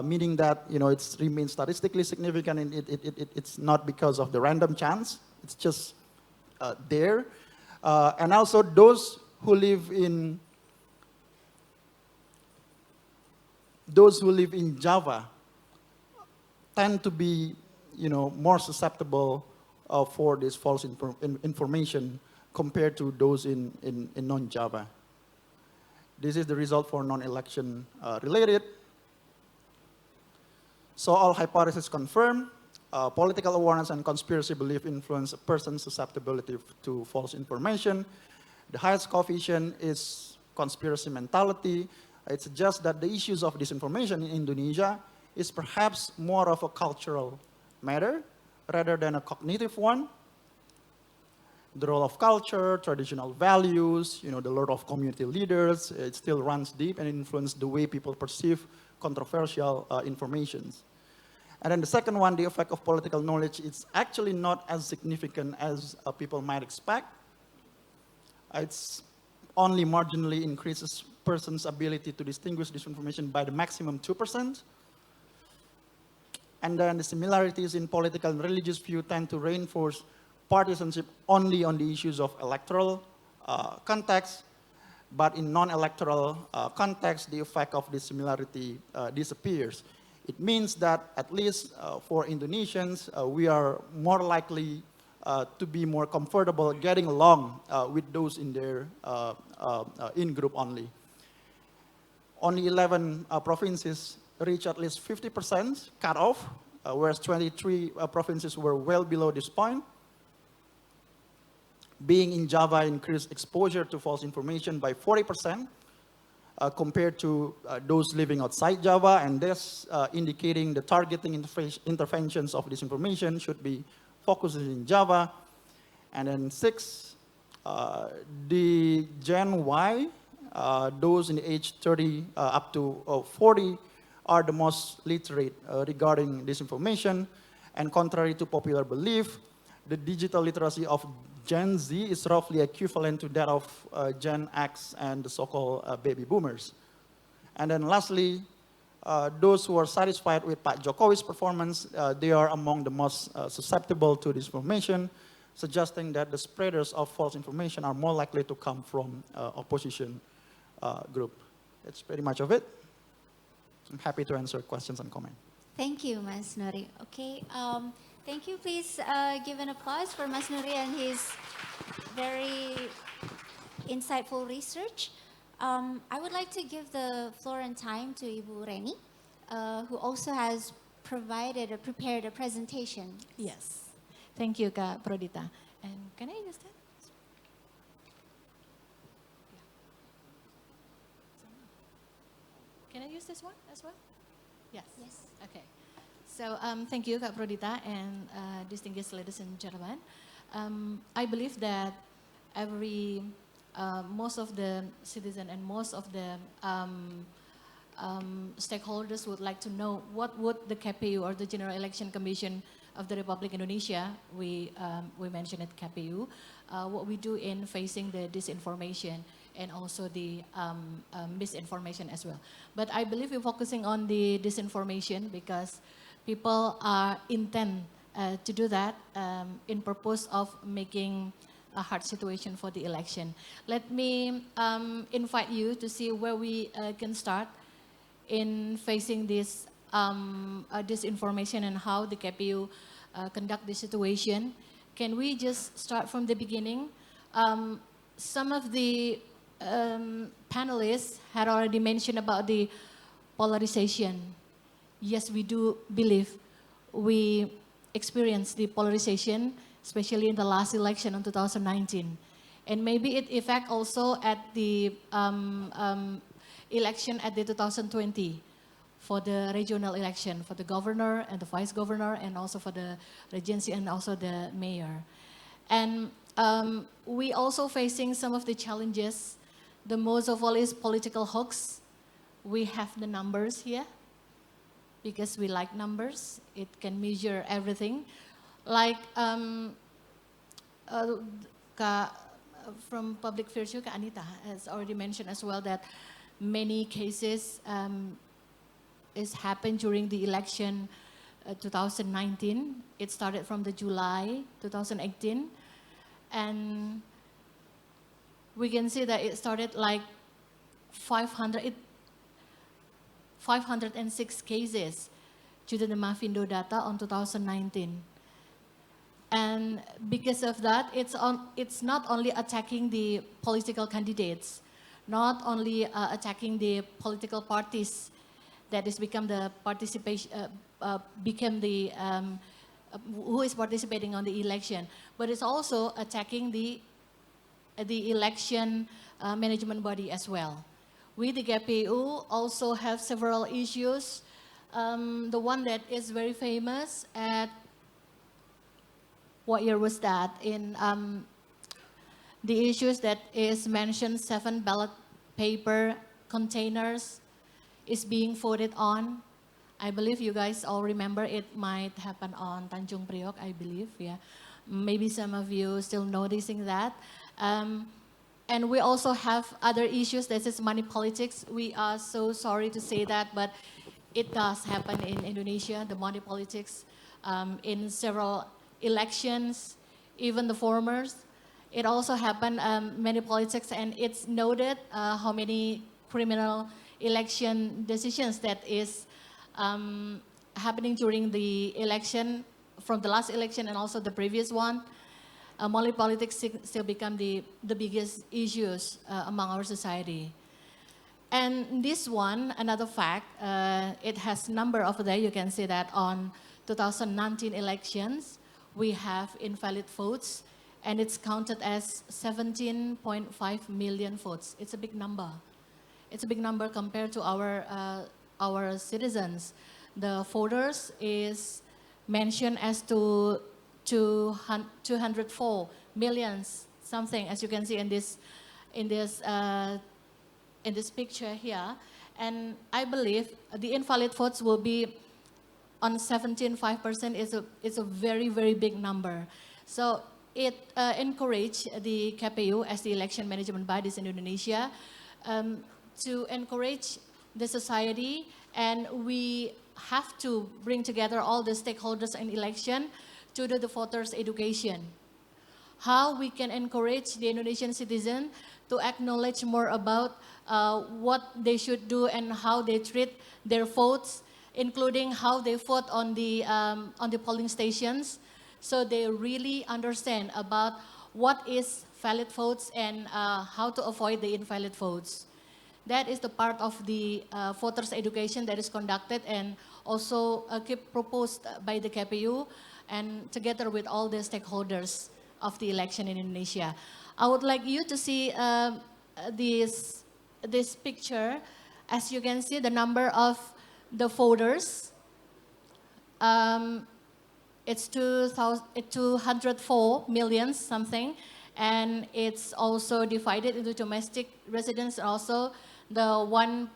meaning that it remains statistically significant, and it's not because of the random chance. It's just there. And also those who live in Java tend to be more susceptible for this false information compared to those in non-Java. This is the result for non-election related. So all hypotheses confirm. Political awareness and conspiracy belief influence a person's susceptibility to false information. The highest coefficient is conspiracy mentality. It suggests that the issues of disinformation in Indonesia is perhaps more of a cultural matter rather than a cognitive one. The role of culture, traditional values, the role of community leaders, it still runs deep and influences the way people perceive controversial informations. And then the second one, the effect of political knowledge, is actually not as significant as people might expect. It's only marginally increases person's ability to distinguish disinformation by the maximum 2%. And then the similarities in political and religious view tend to reinforce partisanship only on the issues of electoral context, but in non-electoral context, the effect of this similarity disappears. It means that at least for Indonesians, we are more likely to be more comfortable getting along with those in their in-group only. Only 11 provinces reach at least 50% cutoff, whereas 23 provinces were well below this point. Being in Java increased exposure to false information by 40% compared to those living outside Java, and this indicating the targeting interventions of disinformation should be focused in Java. And then 6, the Gen Y, those in the age 30 up to 40, are the most literate regarding disinformation. And contrary to popular belief, the digital literacy of Gen Z is roughly equivalent to that of Gen X and the so-called baby boomers. And then lastly, those who are satisfied with Pak Jokowi's performance, they are among the most susceptible to disinformation, suggesting that the spreaders of false information are more likely to come from opposition group. That's pretty much of it. I'm happy to answer questions and comments. Thank you, Mas Noory. Okay, thank you. Please give an applause for Mas Noory and his very insightful research. I would like to give the floor and time to Ibu Reni, who also has prepared a presentation. Yes. Thank you, Kak Prodita. And can I use that? Can I use this one as well? Yes. Yes. Okay. So thank you, Kak Prodita, and distinguished ladies and gentlemen. I believe that most of the citizen and most of the stakeholders would like to know what would the KPU or the General Election Commission of the Republic Indonesia, we mentioned it KPU, what we do in facing the disinformation and also the misinformation as well. But I believe we're focusing on the disinformation because people are intent to do that in purpose of making a hard situation for the election. Let me invite you to see where we can start in facing this disinformation and how the KPU conduct the situation. Can we just start from the beginning? Some of the panelists had already mentioned about the polarization. Yes, we do believe we experienced the polarization, especially in the last election in 2019. And maybe it affect also at the election at the 2020 for the regional election, for the governor and the vice governor, and also for the regency and also the mayor. And we also facing some of the challenges. The most of all is political hoax. We have the numbers here because we like numbers. It can measure everything. Like from public virtue, Anita has already mentioned as well that many cases is happened during the election 2019. It started from the July 2018. And we can see that it started like 506 cases due to the Mavindo data on 2019. And because of that, it's not only attacking the political candidates, not only attacking the political parties that has become the participation, who is participating on the election, but it's also attacking the election management body as well. We, the KPU, also have several issues. The one that is very famous at, what year was that? In the issues that is mentioned, 7 ballot paper containers is being voted on. I believe you guys all remember it might happen on Tanjung Priok, I believe, yeah. Maybe some of you still noticing that. And we also have other issues. This is money politics. We are so sorry to say that, but it does happen in Indonesia, the money politics, in several elections, even the formers. It also happened, many politics, and it's noted how many criminal election decisions that is happening during the election, from the last election and also the previous one. Money politics still become the biggest issues among our society. And this one, another fact, it has number over there. You can see that on 2019 elections, we have invalid votes, and it's counted as 17.5 million votes. It's a big number. It's a big number compared to our citizens. The voters is mentioned as to 204 million something, as you can see in this picture here. And I believe the invalid votes will be on 17.5%. Is a very, very big number. So it encouraged the KPU as the election management bodies in Indonesia to encourage the society, and we have to bring together all the stakeholders in election to do the voters' education. How we can encourage the Indonesian citizen to acknowledge more about what they should do and how they treat their votes, including how they vote on the polling stations, so they really understand about what is valid votes and how to avoid the invalid votes. That is the part of the voters' education that is conducted and also proposed by the KPU and together with all the stakeholders of the election in Indonesia. I would like you to see this picture. As you can see, the number of the voters, it's 204 million something, and it's also divided into domestic residents, also the 1.2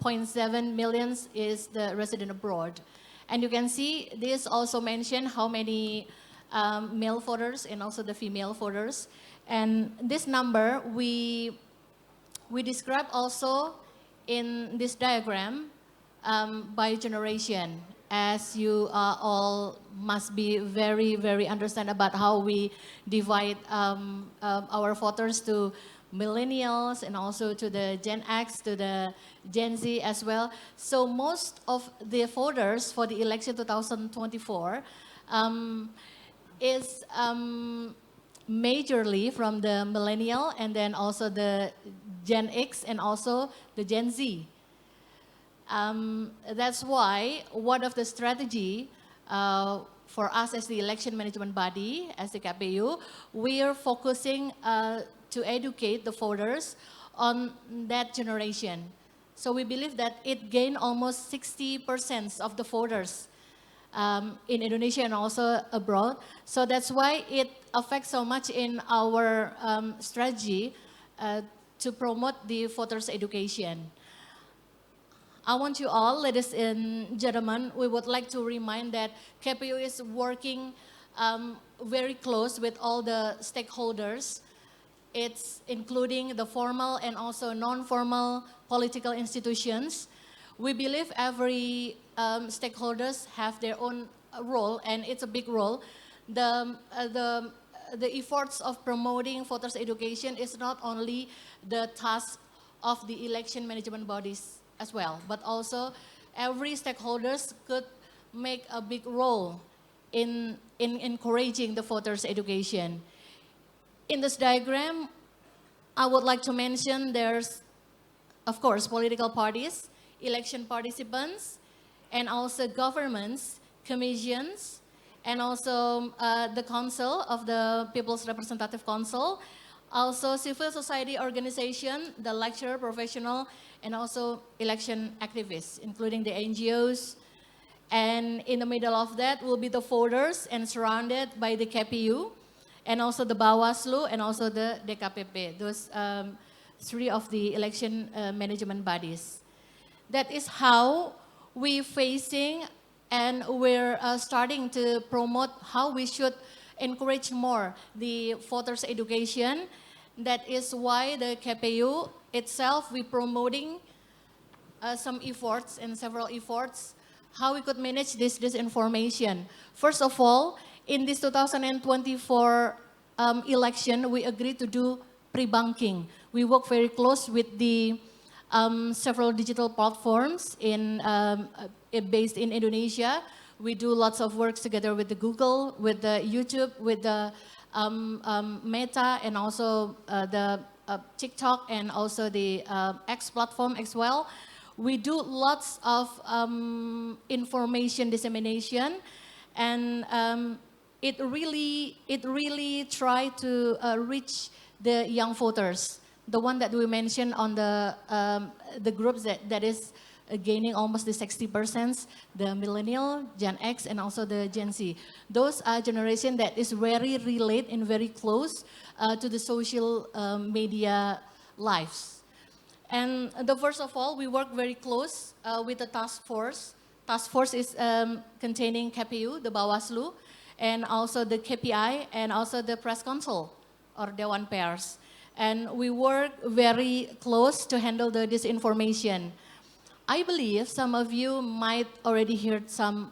0.7 million is the resident abroad. And you can see this also mentioned how many male voters and also the female voters. And this number we describe also in this diagram by generation, as you all must be very, very understand about how we divide our voters to millennials and also to the Gen X, to the Gen Z as well. So most of the voters for the election 2024 is majorly from the millennial and then also the Gen X and also the Gen Z. That's why one of the strategy for us as the election management body, as the KPU, we are focusing to educate the voters on that generation. So we believe that it gained almost 60% of the voters in Indonesia and also abroad. So that's why it affects so much in our strategy to promote the voters' education. I want you all, ladies and gentlemen, we would like to remind that KPU is working very close with all the stakeholders. It's including the formal and also non-formal political institutions. We believe every stakeholders have their own role, and it's a big role. The efforts of promoting voters' education is not only the task of the election management bodies as well, but also every stakeholders could make a big role in encouraging the voters' education. In this diagram, I would like to mention there's, of course, political parties, election participants, and also governments, commissions, and also the council of the People's Representative Council, also civil society organization, the lecturer, professional, and also election activists, including the NGOs. And in the middle of that will be the voters and surrounded by the KPU, and also the Bawaslu, and also the DKPP, those three of the election management bodies. That is how we're facing and we're starting to promote how we should encourage more the voters' education. That is why the KPU itself, we're promoting some efforts and several efforts, how we could manage this disinformation. First of all, in this 2024 election, we agreed to do pre-banking. We work very close with the several digital platforms based in Indonesia. We do lots of work together with the Google, with the YouTube, with the Meta, and also the TikTok, and also the X platform as well. We do lots of information dissemination, and it really try to reach the young voters. The one that we mentioned on the groups that is gaining almost the 60%, the millennial, Gen X, and also the Gen Z. Those are generation that is very related and very close to the social media lives. And the first of all, we work very close with the task force. Task force is containing KPU, the Bawaslu, and also the KPI, and also the press council or Dewan Pers. And we work very close to handle the disinformation. I believe some of you might already heard some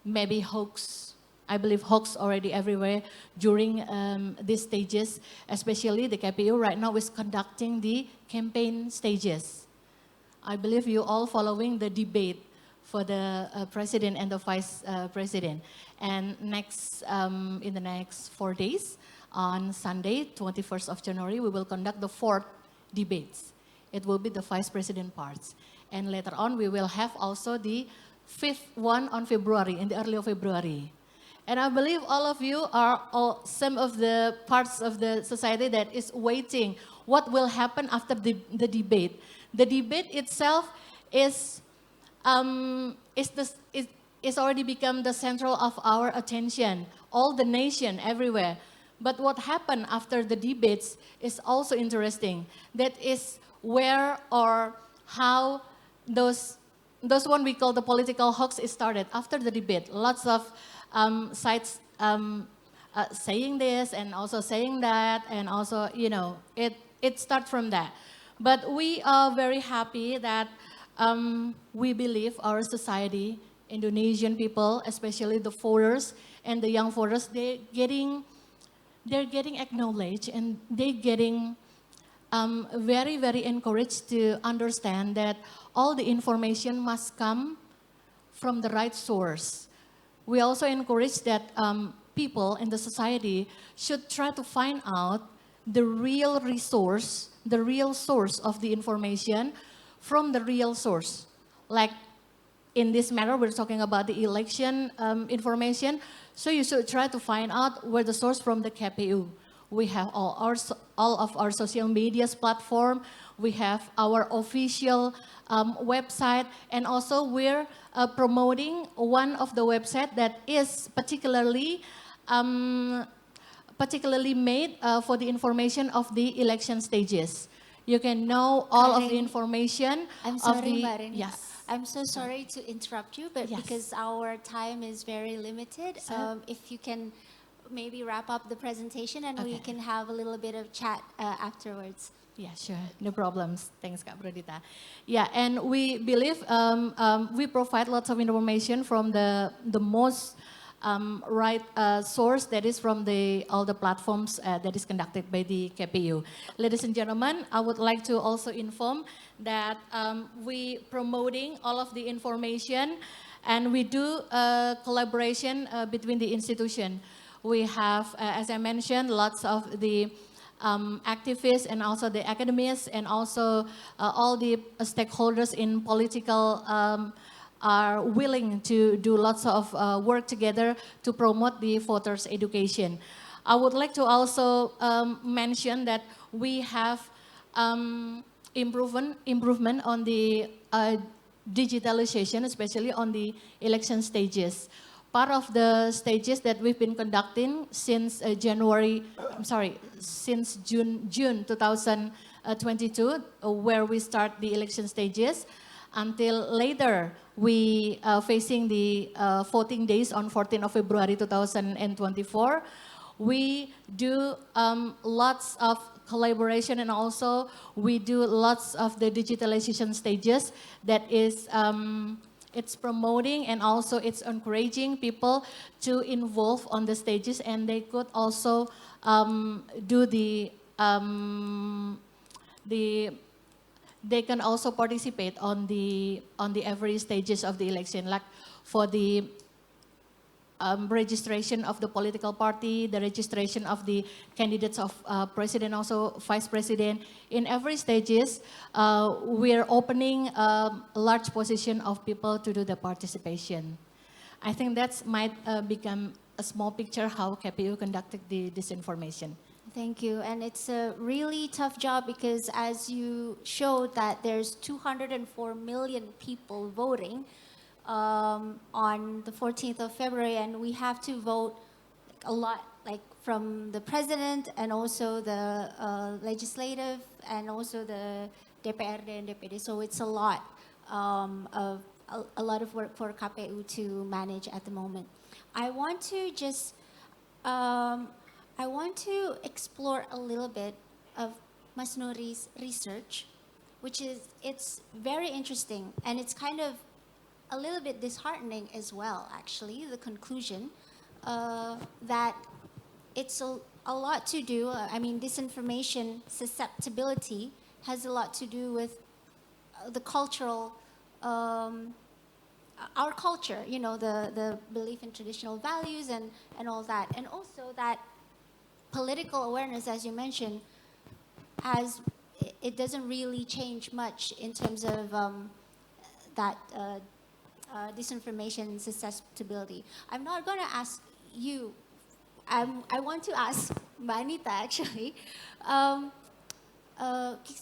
maybe hoax. I believe hoax already everywhere during these stages, especially the KPU right now is conducting the campaign stages. I believe you all following the debate for the president and the vice president. And next, in the next 4 days, on Sunday, 21st of January, we will conduct the 4th debates. It will be the vice president parts. And later on, we will have also the 5th one on February, in the early of February. And I believe all of you are some of the parts of the society that is waiting what will happen after the debate. The debate itself is already become the central of our attention, all the nation, everywhere. But what happened after the debates is also interesting. That is where or how those one we call the political hoax is started after the debate. Lots of sites saying this and also saying that, and also, you know, it starts from that. But we are very happy that we believe our society, Indonesian people, especially the voters and the young voters, they're getting acknowledged, and they're getting very, very encouraged to understand that all the information must come from the right source. We also encourage that people in the society should try to find out the real resource, the real source of the information from the real source. Like in this matter, we're talking about the election information, so you should try to find out where the source from the KPU. We have all of our social medias platform. We have our official website, and also we're promoting one of the website that is particularly made for the information of the election stages. You can know all of the information. I'm sorry, of the, Sabarini. yes. I'm so sorry to interrupt you, but Yes. because our time is very limited, if you can maybe wrap up the presentation and we Okay. can have a little bit of chat afterwards. Yeah, sure. No problems. Thanks, Kak Prodita. Yeah, and we believe we provide lots of information from the most right source, that is from all the platforms that is conducted by the KPU. Ladies and gentlemen, I would like to also inform that we promoting all of the information, and we do collaboration between the institution. We have, as I mentioned, lots of the activists and also the academics and also all the stakeholders in political are willing to do lots of work together to promote the voters' education. I would like to also mention that we have improvement on the digitalization, especially on the election stages. Part of the stages that we've been conducting since since June 2022, where we start the election stages, until later we facing the voting days on 14th of February 2024. We do lots of collaboration, and also we do lots of the digitalization stages that is it's promoting, and also it's encouraging people to involve on the stages, and they could also do they can also participate on the every stages of the election, like for the registration of the political party, the registration of the candidates of president, also vice president. In every stages, we're opening a large position of people to do the participation. I think that might become a small picture how KPU conducted the disinformation. Thank you. And it's a really tough job because as you showed that there's 204 million people voting on the 14th of February, and we have to vote a lot, like from the president and also the legislative and also the DPRD and DPD. So it's a lot of work for KPU to manage at the moment. I want to just I want to explore a little bit of Mas Noori's research, which is, it's very interesting, and it's kind of a little bit disheartening as well, actually, the conclusion that it's a lot to do, I mean, disinformation susceptibility has a lot to do with the cultural, our culture, you know, the belief in traditional values and all that. And also that political awareness, as you mentioned, it doesn't really change much in terms of that disinformation susceptibility. I'm not going to ask you. I want to ask Anita actually, because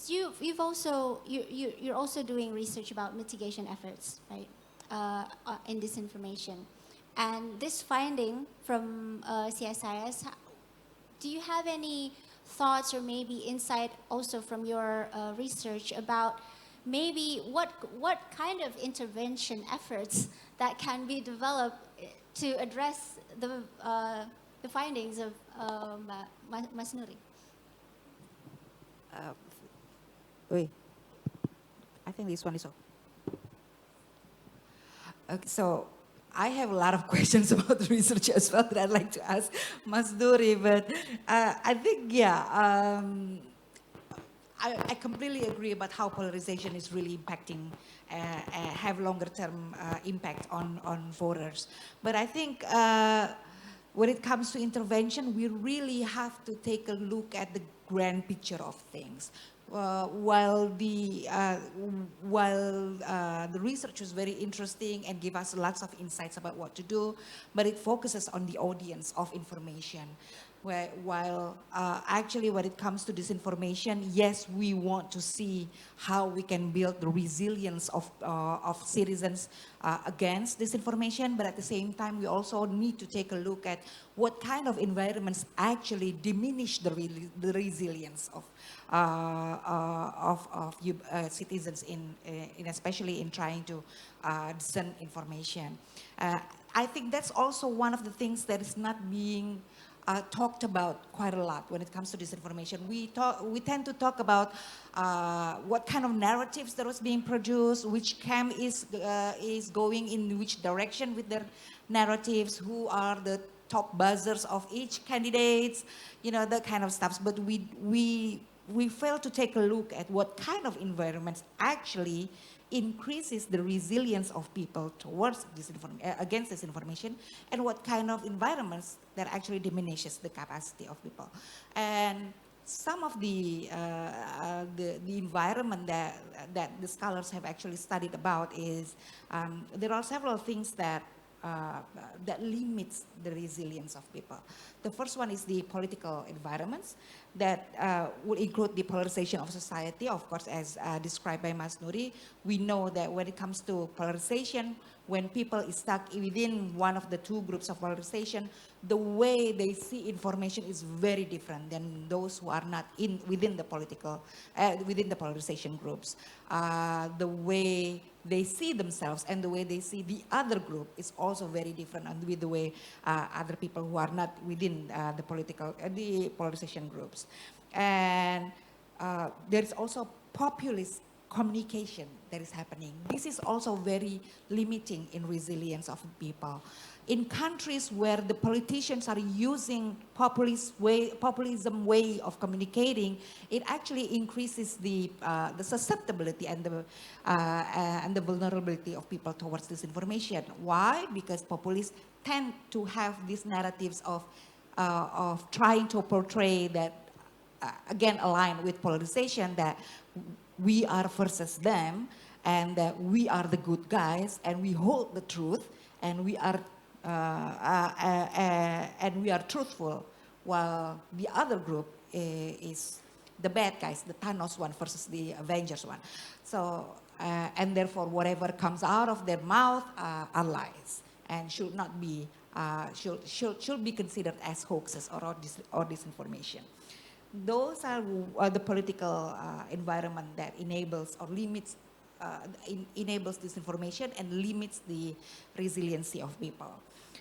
you're also doing research about mitigation efforts, right, in disinformation, and this finding from CSIS. Do you have any thoughts or maybe insight also from your research about maybe what kind of intervention efforts that can be developed to address the findings of Mas Noory? Wait, I think this one is all. Okay, so I have a lot of questions about the research as well that I'd like to ask Mas Noory, but I think, yeah, I completely agree about how polarization is really impacting, have longer term impact on voters. But I think when it comes to intervention, we really have to take a look at the grand picture of things. While the research was very interesting and give us lots of insights about what to do, but it focuses on the audience of information. While actually when it comes to disinformation, yes, we want to see how we can build the resilience of citizens against disinformation, but at the same time, we also need to take a look at what kind of environments actually diminish the resilience of citizens in especially in trying to discern information. I think that's also one of the things that is not being talked about quite a lot when it comes to disinformation. We tend to talk about what kind of narratives that was being produced, which camp is going in which direction with their narratives, who are the top buzzers of each candidates, you know, that kind of stuff. But we fail to take a look at what kind of environments actually increases the resilience of people towards against disinformation, and what kind of environments that actually diminishes the capacity of people. And some of the environment that the scholars have actually studied about is there are several things that limits the resilience of people. The first one is the political environments that would include the polarization of society, of course, as described by Mas Noory. We know that when it comes to polarization, when people is stuck within one of the two groups of polarization, the way they see information is very different than those who are not within the polarization groups. The way they see themselves and the way they see the other group is also very different with the way other people who are not within the polarization groups. And there is also populist communication that is happening. This is also very limiting in resilience of people. In countries where the politicians are using populism way of communicating, it actually increases the susceptibility and the vulnerability of people towards this information. Why? Because populists tend to have these narratives of trying to portray that, again, align with polarization, that we are versus them, and that we are the good guys, and we hold the truth, and we are truthful, while the other group is the bad guys, the Thanos one versus the Avengers one. So, and therefore, whatever comes out of their mouth are lies, and should not be should be considered as hoaxes or disinformation. Those are the political environment that enables or limits enables disinformation and limits the resiliency of people.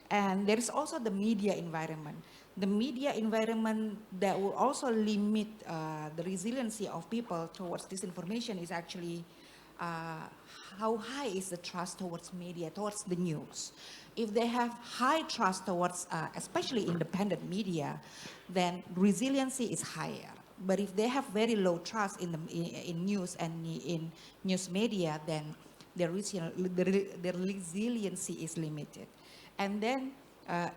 And there is also the media environment. The media environment that will also limit the resiliency of people towards disinformation is actually how high is the trust towards media, towards the news. If they have high trust towards, especially independent media, then resiliency is higher. But if they have very low trust in news and in news media, then their resiliency is limited. And then,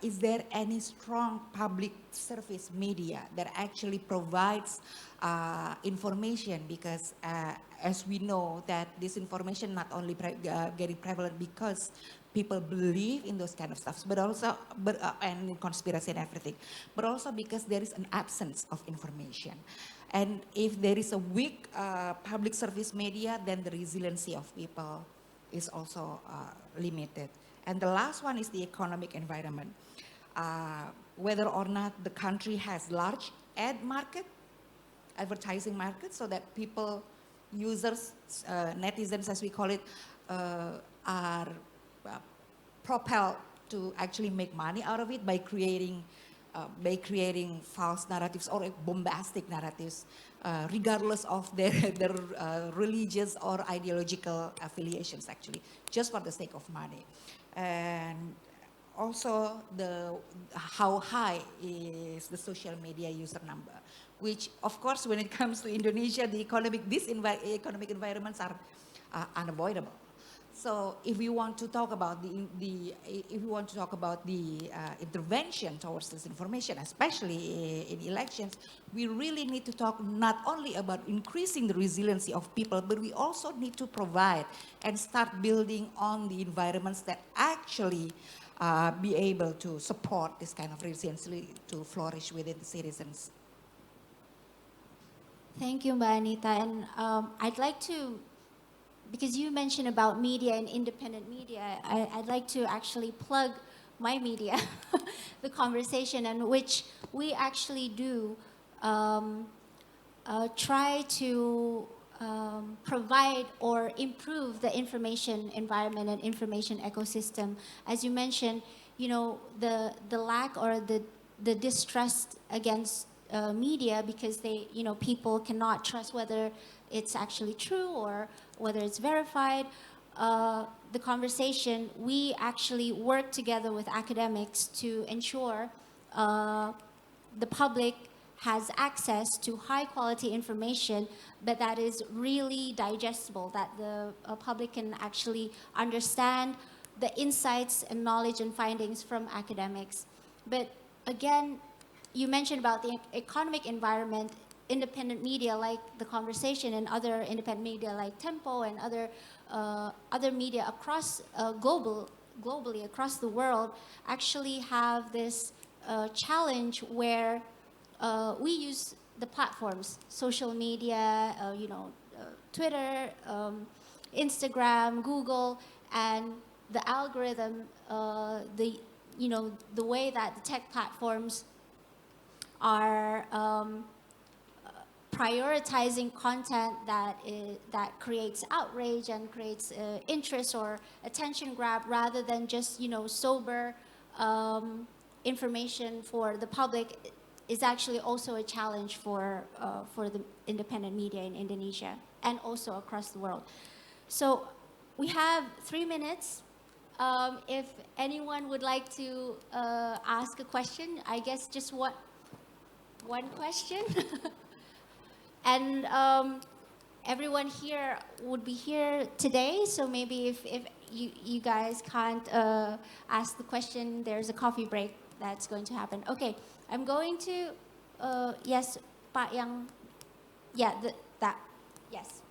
is there any strong public service media that actually provides information? Because as we know that this information not only getting prevalent because people believe in those kind of stuff, but also, and in conspiracy and everything, but also because there is an absence of information. And if there is a weak public service media, then the resiliency of people is also limited. And the last one is the economic environment. Whether or not the country has large advertising market, so that people users, netizens as we call it, are propelled to actually make money out of it by creating false narratives or bombastic narratives, regardless of their religious or ideological affiliations, actually, just for the sake of money. And also how high is the social media user number, which of course when it comes to Indonesia, these economic environments are unavoidable. So if we want to talk about the intervention towards this information, especially in elections, we really need to talk not only about increasing the resiliency of people, but we also need to provide and start building on the environments that actually be able to support this kind of resiliency to flourish within the citizens. Thank you, Mbak Anita. And I'd like to, because you mentioned about media and independent media, I'd like to actually plug my media, the conversation, and which we actually do try to provide or improve the information environment and information ecosystem. As you mentioned, you know, the lack or the distrust against media, because they, you know, people cannot trust whether it's actually true or whether it's verified. The conversation, we actually work together with academics to ensure the public has access to high quality information, but that is really digestible, that the public can actually understand the insights and knowledge and findings from academics. But again, you mentioned about the economic environment. Independent media like the conversation and other independent media like Tempo and other media across globally across the world actually have this challenge where we use the platforms, social media, you know, Twitter, Instagram, Google, and the algorithm, you know, the way that the tech platforms are prioritizing content that creates outrage and creates interest or attention grab, rather than just, you know, sober information for the public, is actually also a challenge for the independent media in Indonesia and also across the world. So we have 3 minutes. If anyone would like to ask a question, I guess just one question. And everyone here would be here today, so maybe if you guys can't ask the question, there's a coffee break that's going to happen. Okay, I'm going to, yes, Pak yang, yeah, that, yes.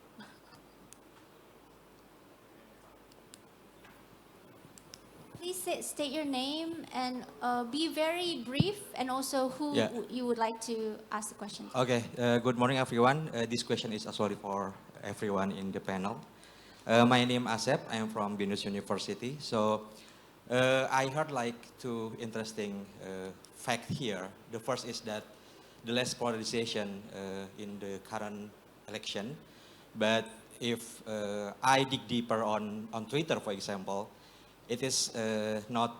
Please state your name and be very brief, and also who you would like to ask the question to. Okay, good morning everyone. This question is actually for everyone in the panel. My name is Asep, I am from Binus University. So I heard like two interesting facts here. The first is that the less polarization in the current election. But if I dig deeper on Twitter, for example, it is not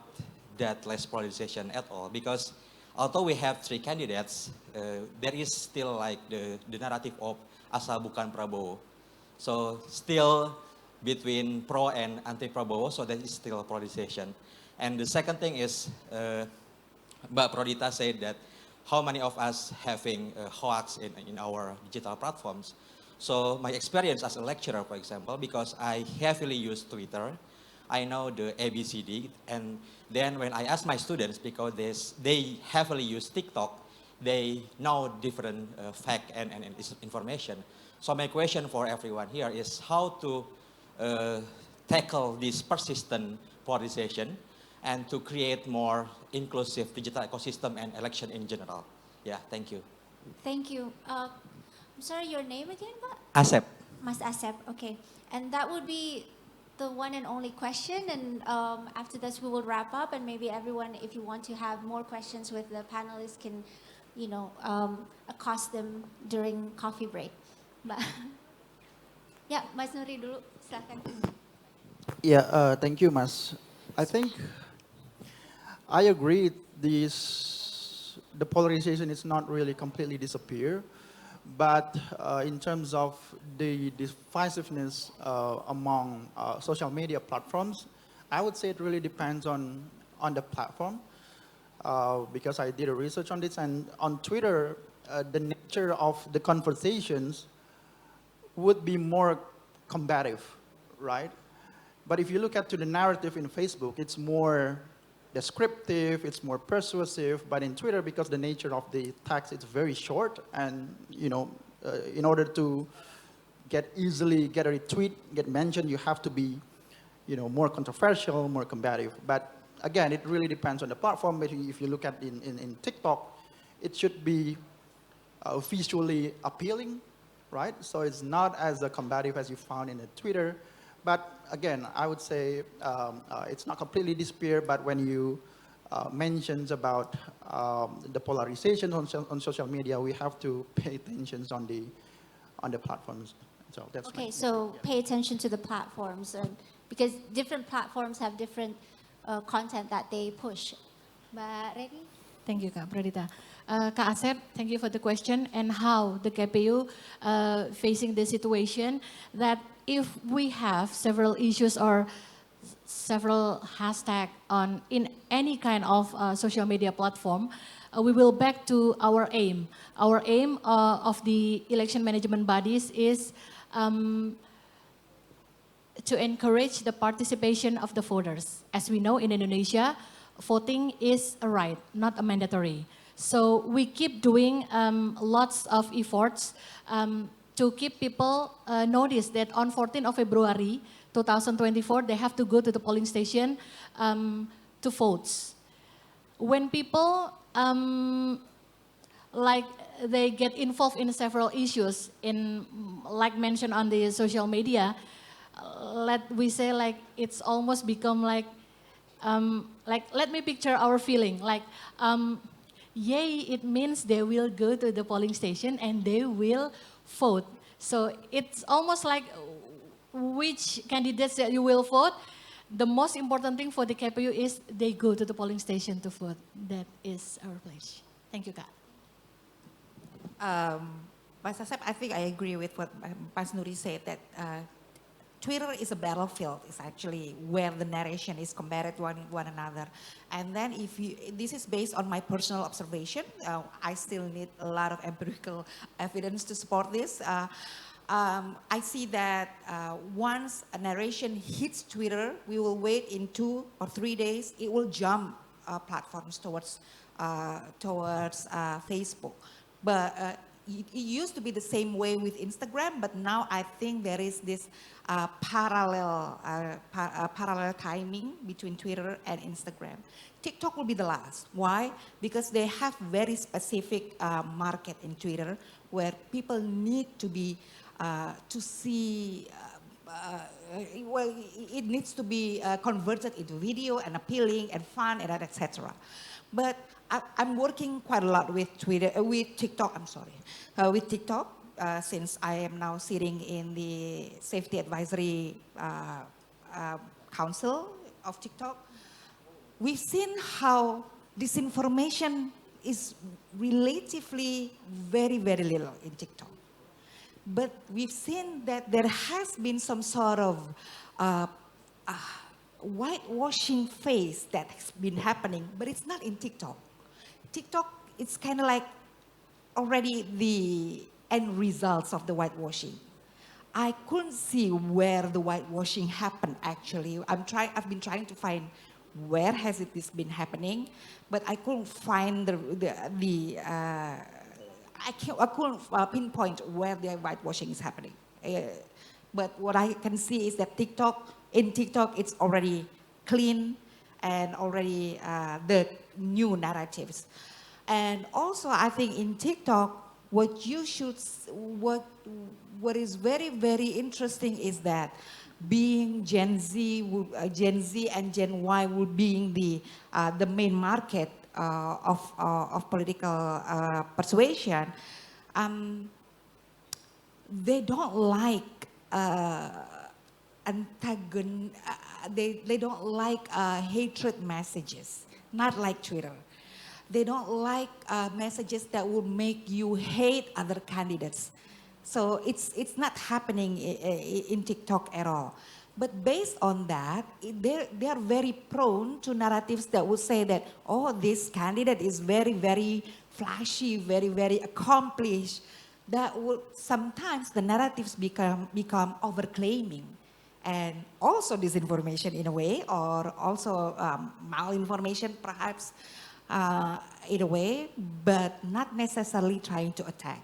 that less polarization at all, because although we have 3 candidates, there is still like the narrative of asal bukan Prabowo. So still between pro and anti-Prabowo, so there is still polarization. And the second thing is, Mbak Prodita said that how many of us having hoax in our digital platforms. So my experience as a lecturer, for example, because I heavily use Twitter, I know the ABCD, and then when I ask my students, because they heavily use TikTok, they know different fact and information. So my question for everyone here is how to tackle this persistent polarization and to create more inclusive digital ecosystem and election in general. Yeah, thank you. Thank you. I'm sorry, your name again, Pak? Asep. Mas Asep, okay. And that would be the one and only question, and after this we will wrap up, and maybe everyone, if you want to have more questions with the panelists, can, you know, accost them during coffee break. But Ya, Mas Noory dulu, silakan. Yeah, thank you, Mas. I think I agree. The polarization is not really completely disappear, but in terms of the divisiveness among social media platforms, I would say it really depends on the platform. Because I did a research on this, and on Twitter, the nature of the conversations would be more combative, right? But if you look at to the narrative in Facebook, it's more descriptive, it's more persuasive. But in Twitter, because the nature of the text, it's very short, and in order to get a retweet, get mentioned, you have to be, more controversial, more combative. But again, it really depends on the platform. If you look at in TikTok, it should be visually appealing, right? So it's not as combative as you found in Twitter. But again, I would say it's not completely disappear, but when you mentions about the polarization on social media, we have to pay attention on the platforms. So that's Okay, so pay attention to the platforms, because different platforms have different content that they push. Mbak Reni? Thank you, Kak Prodita. Kak Asep, thank you for the question, and how the KPU facing the situation that if we have several issues or several hashtag in any kind of social media platform, we will back to our aim. Our aim of the election management bodies is to encourage the participation of the voters. As we know, in Indonesia, voting is a right, not a mandatory. So we keep doing lots of efforts to keep people notice that on 14th of February 2024, they have to go to the polling station to vote. When people they get involved in several issues, like mentioned on the social media, it's almost become like let me picture our feeling yay, it means they will go to the polling station and they will vote. So it's almost like which candidates that you will vote. The most important thing for the KPU is they go to the polling station to vote. That is our pledge. Thank you, Kak. Mas Asep, I think I agree with what Mas Noory said, that Twitter is a battlefield. It's actually where the narration is combated one another. And then this is based on my personal observation. I still need a lot of empirical evidence to support this. I see that once a narration hits Twitter, we will wait in 2 or 3 days. It will jump platforms towards Facebook. But it used to be the same way with Instagram, but now I think there is this parallel timing between Twitter and Instagram. TikTok will be the last. Why? Because they have very specific market in Twitter where people need to be to see. Well, it needs to be converted into video and appealing and fun and etc. But I'm working quite a lot with TikTok. With TikTok since I am now sitting in the Safety Advisory Council of TikTok. We've seen how disinformation is relatively very, very little in TikTok. But we've seen that there has been some sort of whitewashing phase that has been happening, but it's not in TikTok. TikTok, it's kind of like already the end results of the whitewashing. I couldn't see where the whitewashing happened actually. I've been trying to find where has this been happening, but I couldn't find I couldn't pinpoint where the whitewashing is happening. But what I can see is that in TikTok, it's already clean and already the new narratives. And also, I think in TikTok, what is very, very interesting is that being Gen Z and Gen Y would being the main market of political persuasion, they don't like they don't like hatred messages, not like Twitter. They don't like messages that will make you hate other candidates. So it's not happening in TikTok at all. But based on that, they are very prone to narratives that would say that, oh, this candidate is very, very flashy, very, very accomplished. That would sometimes the narratives become overclaiming, and also disinformation in a way, or also malinformation perhaps in a way, but not necessarily trying to attack.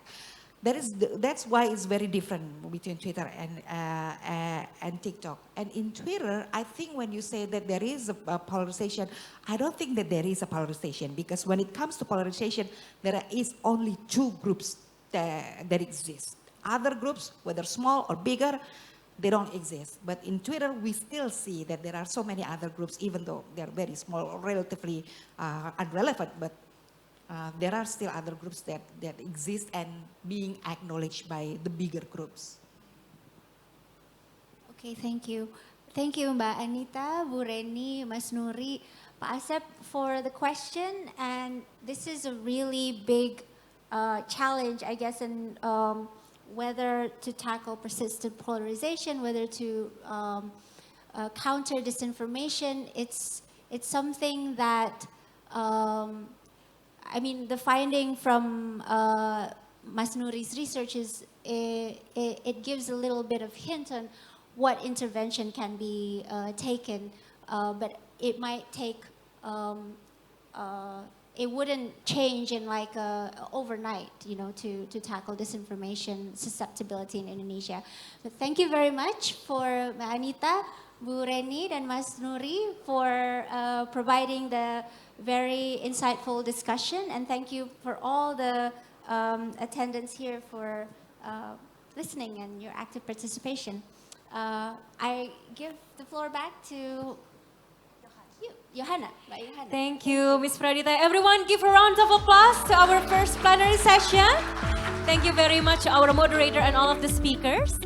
That's why it's very different between Twitter and TikTok. And in Twitter, I think when you say that there is a polarization, I don't think that there is a polarization, because when it comes to polarization, there is only two groups that exist. Other groups, whether small or bigger, they don't exist. But in Twitter, we still see that there are so many other groups, even though they're very small or relatively irrelevant, but there are still other groups that exist and being acknowledged by the bigger groups. Okay, thank you. Thank you, Mbak Anita, Bu Reni, Mas Noory, Pak Asep for the question. And this is a really big challenge, I guess, in whether to tackle persistent polarization, whether to counter disinformation. It's something that, I mean, the finding from Mas Noory's research is, it gives a little bit of hint on what intervention can be taken, but it might take, it wouldn't change in like overnight, you know, to tackle disinformation susceptibility in Indonesia. But thank you very much for Mbak Anita, Bu Reni, dan Mas Noory for providing the very insightful discussion, and thank you for all the attendants here for listening and your active participation. I give the floor back to Johanna. Thank you, Ms. Prodita. Everyone give a round of applause to our first plenary session. Thank you very much, our moderator and all of the speakers.